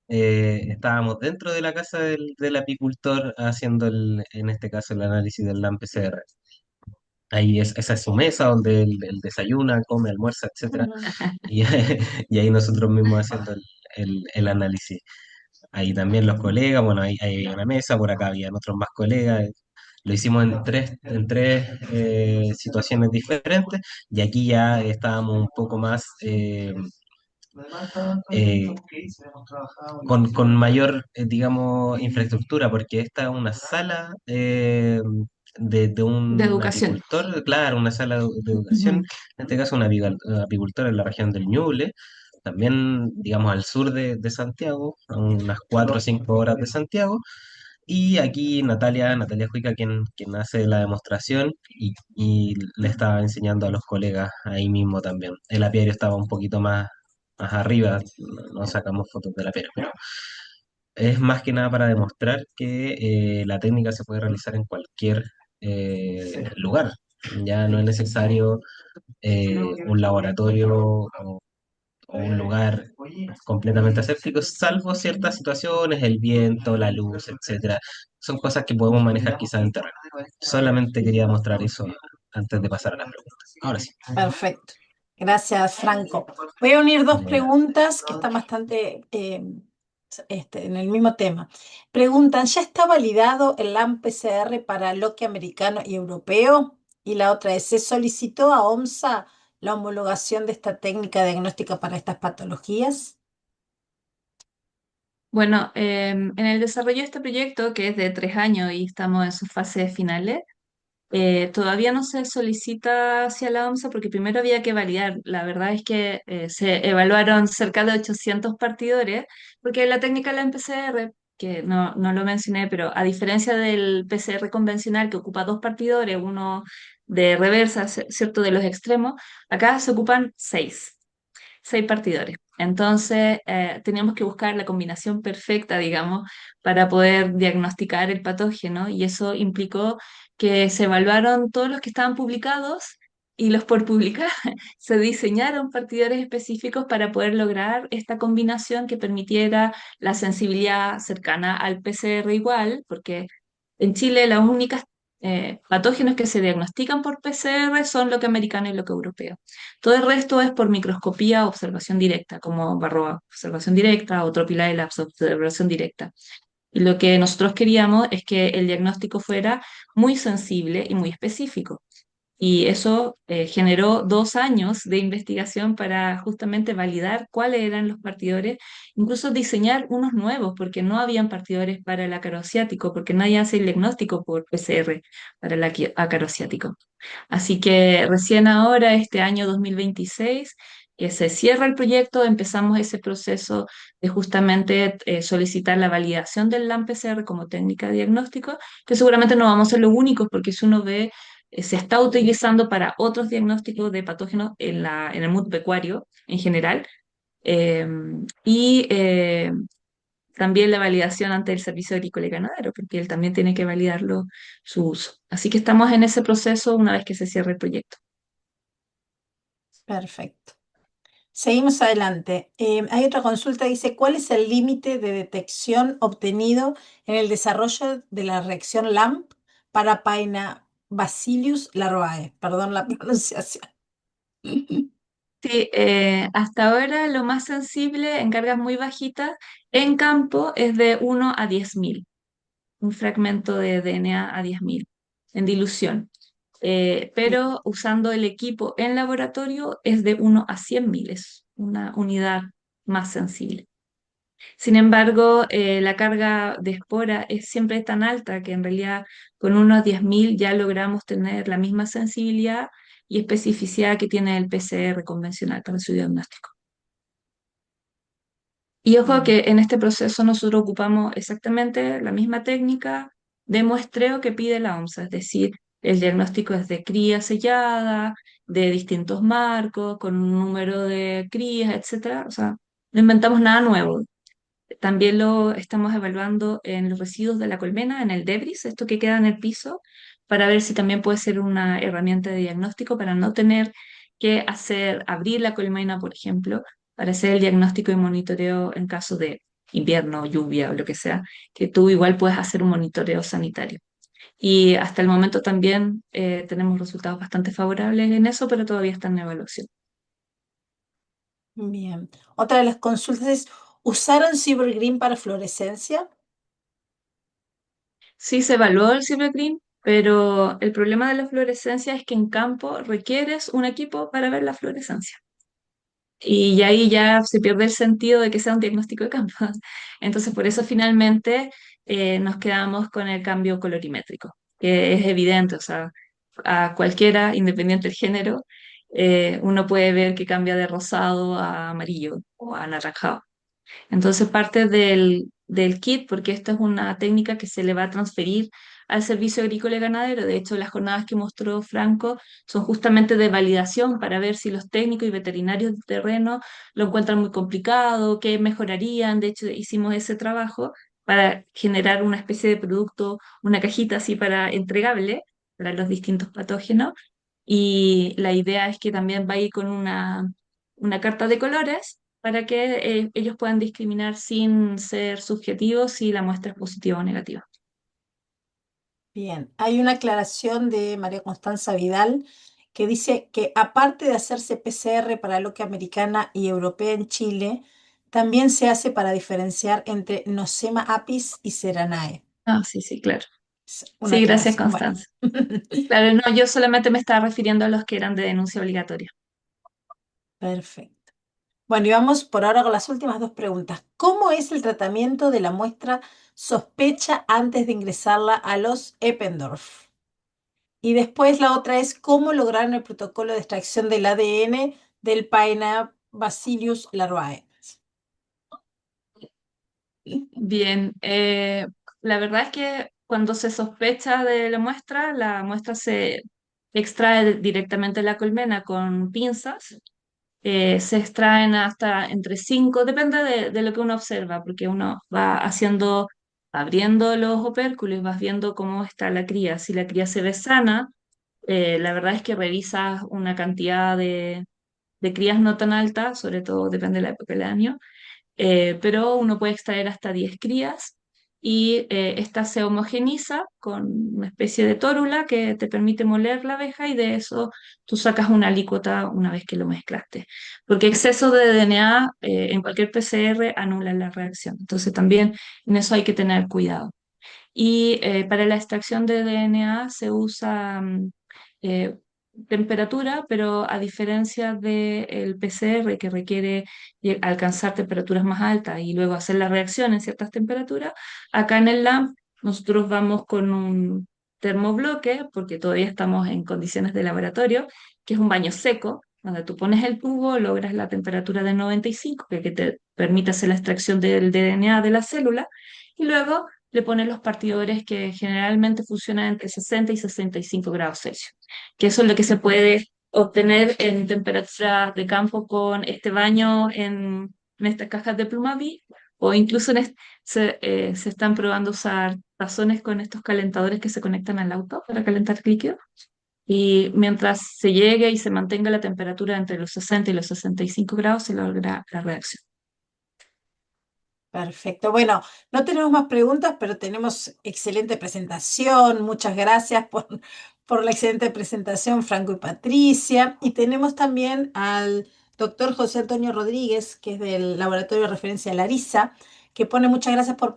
estábamos dentro de la casa del apicultor haciendo en este caso el análisis del LAM PCR. Esa es su mesa donde él desayuna, come, almuerza, etcétera. Ujú. Y, y ahí nosotros mismos haciendo el análisis. Ahí también los colegas, bueno, ahí había una mesa, por acá habían otros más colegas. Lo hicimos en tres situaciones diferentes y aquí ya estábamos un poco más eh, con mayor, digamos, infraestructura, porque esta es una sala de De un educación. apicultor, claro, una sala de educación, Ujú. en este caso un apicultor en la región del Ñuble, también, digamos, al sur de Santiago, a unas 4 o 5 horas de Santiago. Y aquí Natalia Juica, quien hace la demostración y le estaba enseñando a los colegas ahí mismo también. El apiario estaba un poquito más arriba, no sacamos fotos del apiario, pero es más que nada para demostrar que la técnica se puede realizar en cualquier lugar. Ya no es necesario un laboratorio o un lugar completamente aséptico, salvo ciertas situaciones, el viento, la luz, etcétera. Son cosas que podemos manejar quizás en terreno. Solamente quería mostrar eso antes de pasar a las preguntas. Ahora sí. Perfecto. Gracias, Franco. Voy a unir dos Ya. preguntas que están bastante en el mismo tema. Preguntan, ¿ya está validado el LAM PCR para loque americano y europeo? Y la otra es, ¿se solicitó a OMSA la homologación de esta técnica diagnóstica para estas patologías? Bueno, en el desarrollo de este proyecto, que es de 3 años y estamos en sus fases finales, todavía no se solicita hacia la OMSA porque primero había que validar. La verdad es que se evaluaron cerca de 800 partidores, porque la técnica de la PCR, que no lo mencioné, pero a diferencia del PCR convencional que ocupa dos partidores, uno de reversa, ¿cierto? De los extremos, acá se ocupan seis partidores. Entonces, teníamos que buscar la combinación perfecta, digamos, para poder diagnosticar el patógeno y eso implicó que se evaluaron todos los que estaban publicados y los por publicar se diseñaron partidores específicos para poder lograr esta combinación que permitiera la sensibilidad cercana al PCR igual, porque en Chile las únicas patógenos que se diagnostican por PCR son lo que americano y lo que europeo. Todo el resto es por microscopía o observación directa, como Varroa, observación directa, o Tropilaela, observación directa. Y lo que nosotros queríamos es que el diagnóstico fuera muy sensible y muy específico. Y eso generó 2 años de investigación para justamente validar cuáles eran los partidores, incluso diseñar unos nuevos, porque no habían partidores para el ácaro asiático, porque nadie hace el diagnóstico por PCR para el ácaro asiático. Así que recién ahora, este año 2026, que se cierra el proyecto, empezamos ese proceso de justamente solicitar la validación del LAM-PCR como técnica de diagnóstico, que seguramente no vamos a ser los únicos, porque si uno ve, se está utilizando para otros diagnósticos de patógenos en el mundo pecuario en general. Eh, y también la validación ante el Servicio Agrícola y Ganadero, porque él también tiene que validarlo su uso. Así que estamos en ese proceso una vez que se cierre el proyecto. Perfecto. Seguimos adelante. Hay otra consulta, dice, ¿cuál es el límite de detección obtenido en el desarrollo de la reacción LAMP para Paena Bacillus larvae? Perdón la pronunciación. Sí, hasta ahora lo más sensible en cargas muy bajitas en campo es de 1 a 10.000, un fragmento de DNA a 10.000 en dilución. Bien, Pero usando el equipo en laboratorio es de 1 a 100.000, es una unidad más sensible. Sin embargo, la carga de espora es siempre tan alta que en realidad con unos 10.000 ya logramos tener la misma sensibilidad y especificidad que tiene el PCR convencional para su diagnóstico. Y ojo bien, que en este proceso nosotros ocupamos exactamente la misma técnica de muestreo que pide la OMSA, es decir, el diagnóstico es de cría sellada, de distintos marcos, con un número de crías, etcétera. O sea, no inventamos nada nuevo. También lo estamos evaluando en los residuos de la colmena, en el debris, esto que queda en el piso, para ver si también puede ser una herramienta de diagnóstico para no tener que abrir la colmena, por ejemplo, para hacer el diagnóstico y monitoreo en caso de invierno, lluvia o lo que sea, que tú igual puedes hacer un monitoreo sanitario. Y hasta el momento también tenemos resultados bastante favorables en eso, pero todavía está en evaluación. bien. Otra de las consultas es, ¿usaron Cybergreen para fluorescencia? Sí se evaluó el Silver Green, pero el problema de la fluorescencia es que en campo requieres un equipo para ver la fluorescencia. Y ahí ya se pierde el sentido de que sea un diagnóstico de campo. Entonces, por eso finalmente nos quedamos con el cambio colorimétrico, que es evidente, o sea, a cualquiera, independiente del género, uno puede ver que cambia de rosado a amarillo o a anaranjado. Entonces parte del kit, porque esta es una técnica que se le va a transferir al servicio agrícola y ganadero. De hecho, las jornadas que mostró Franco son justamente de validación para ver si los técnicos y veterinarios de terreno lo encuentran muy complicado, qué mejorarían. De hecho, hicimos ese trabajo para generar una especie de producto, una cajita así para entregable para los distintos patógenos. Y la idea es que también va a ir con una carta de colores para que ellos puedan discriminar sin ser subjetivos si la muestra es positiva o negativa. Bien, hay una aclaración de María Constanza Vidal que dice que aparte de hacerse PCR para loque americana y europea en Chile, también se hace para diferenciar entre Nosema apis y Seranae. Ah, sí, sí, claro. Es una Sí, gracias, aclaración. Bueno, Constanza. Claro, no, yo solamente me estaba refiriendo a los que eran de denuncia obligatoria. perfecto. Bueno, y vamos por ahora con las últimas dos preguntas. ¿Cómo es el tratamiento de la muestra sospecha antes de ingresarla a los Eppendorf? Y después la otra es cómo lograron el protocolo de extracción del ADN del Bacillus larvae. Bien, la verdad es que cuando se sospecha de la muestra se extrae directamente de la colmena con pinzas. Se extraen hasta entre 5, depende de lo que uno observa, porque uno va haciendo, abriendo los opérculos, vas viendo cómo está la cría. Si la cría se ve sana, la verdad es que revisas una cantidad de crías no tan alta, sobre todo depende de la época del año, pero uno puede extraer hasta 10 crías y esta se homogeniza con una especie de tórula que te permite moler la abeja y de eso tú sacas una alícuota una vez que lo mezclaste. Porque exceso de DNA en cualquier PCR anula la reacción. Entonces también en eso hay que tener cuidado. Y para la extracción de DNA se usa eh, temperatura, pero a diferencia del PCR que requiere alcanzar temperaturas más altas y luego hacer la reacción en ciertas temperaturas, acá en el LAMP nosotros vamos con un termobloque, porque todavía estamos en condiciones de laboratorio, que es un baño seco, donde tú pones el tubo, logras la temperatura de 95, que te permite hacer la extracción del DNA de la célula, y luego le ponen los partidores que generalmente funcionan entre 60 y 65 grados Celsius, que eso es lo que se puede obtener en temperatura de campo con este baño en estas cajas de Plumaví O incluso se están probando usar tazones con estos calentadores que se conectan al auto para calentar líquido. Y mientras se llegue y se mantenga la temperatura entre los 60 y los 65 grados, se logra la reacción. Perfecto. Bueno, no tenemos más preguntas, pero tenemos excelente presentación. Muchas gracias por la excelente presentación, Franco y Patricia. Y tenemos también al doctor José Antonio Rodríguez, que es del Laboratorio de Referencia Larisa, que pone muchas gracias por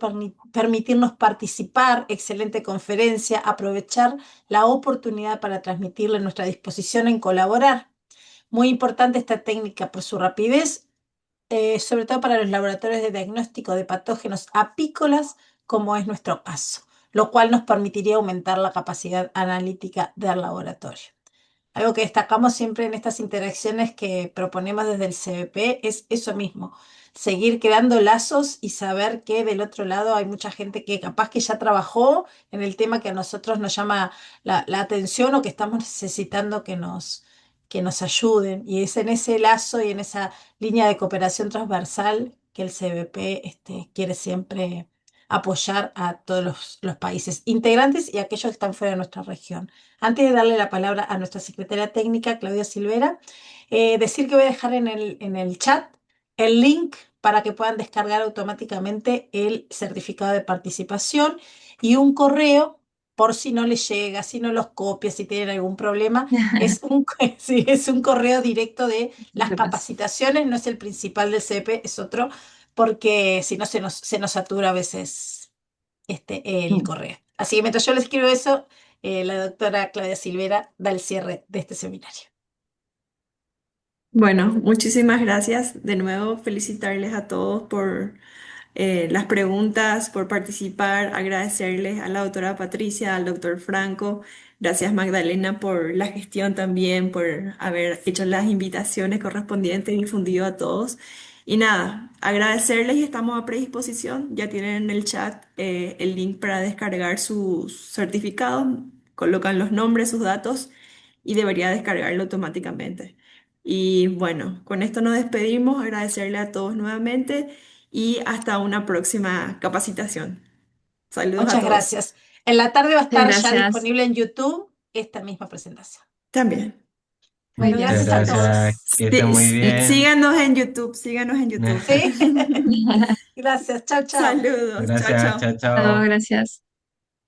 permitirnos participar. Excelente conferencia. Aprovechar la oportunidad para transmitirle nuestra disposición en colaborar. Muy importante esta técnica por su rapidez, sobre todo para los laboratorios de diagnóstico de patógenos apícolas, como es nuestro caso, lo cual nos permitiría aumentar la capacidad analítica del laboratorio. Algo que destacamos siempre en estas interacciones que proponemos desde el CBP es eso mismo, seguir creando lazos y saber que del otro lado hay mucha gente que capaz que ya trabajó en el tema que a nosotros nos llama la atención o que estamos necesitando que nos ayuden. Y es en ese lazo y en esa línea de cooperación transversal que el CBP quiere siempre apoyar a todos los países integrantes y a aquellos que están fuera de nuestra región. Antes de darle la palabra a nuestra secretaria técnica, Claudia Silvera, decir que voy a dejar en el chat el link para que puedan descargar automáticamente el certificado de participación y un correo por si no les llega, si no los copia, si tienen algún problema. Sí, es un correo directo de las capacitaciones, no es el principal del CP, es otro, porque si no se nos satura a veces el correo. Así que mientras yo les escribo eso, la doctora Claudia Silvera da el cierre de este seminario. Bueno, muchísimas gracias. De nuevo, felicitarles a todos por las preguntas, por participar, agradecerles a la doctora Patricia, al doctor Franco, gracias Magdalena por la gestión también, por haber hecho las invitaciones correspondientes y difundido a todos. Y nada, agradecerles y estamos a predisposición. Ya tienen en el chat el link para descargar sus certificados, colocan los nombres, sus datos y debería descargarlo automáticamente. Y bueno, con esto nos despedimos, agradecerle a todos nuevamente y hasta una próxima capacitación. Saludos a Muchas todos. gracias. En la tarde va a Muchas estar ya gracias. disponible en YouTube esta misma presentación. También. Muy Bueno, bien. Muchas gracias a gracias, todos. que estén muy bien. Síganos en YouTube, síganos en YouTube. ¿Sí? Gracias. Chao, chao. Saludos, chao, Gracias, chao, chao. Chao, chao. gracias.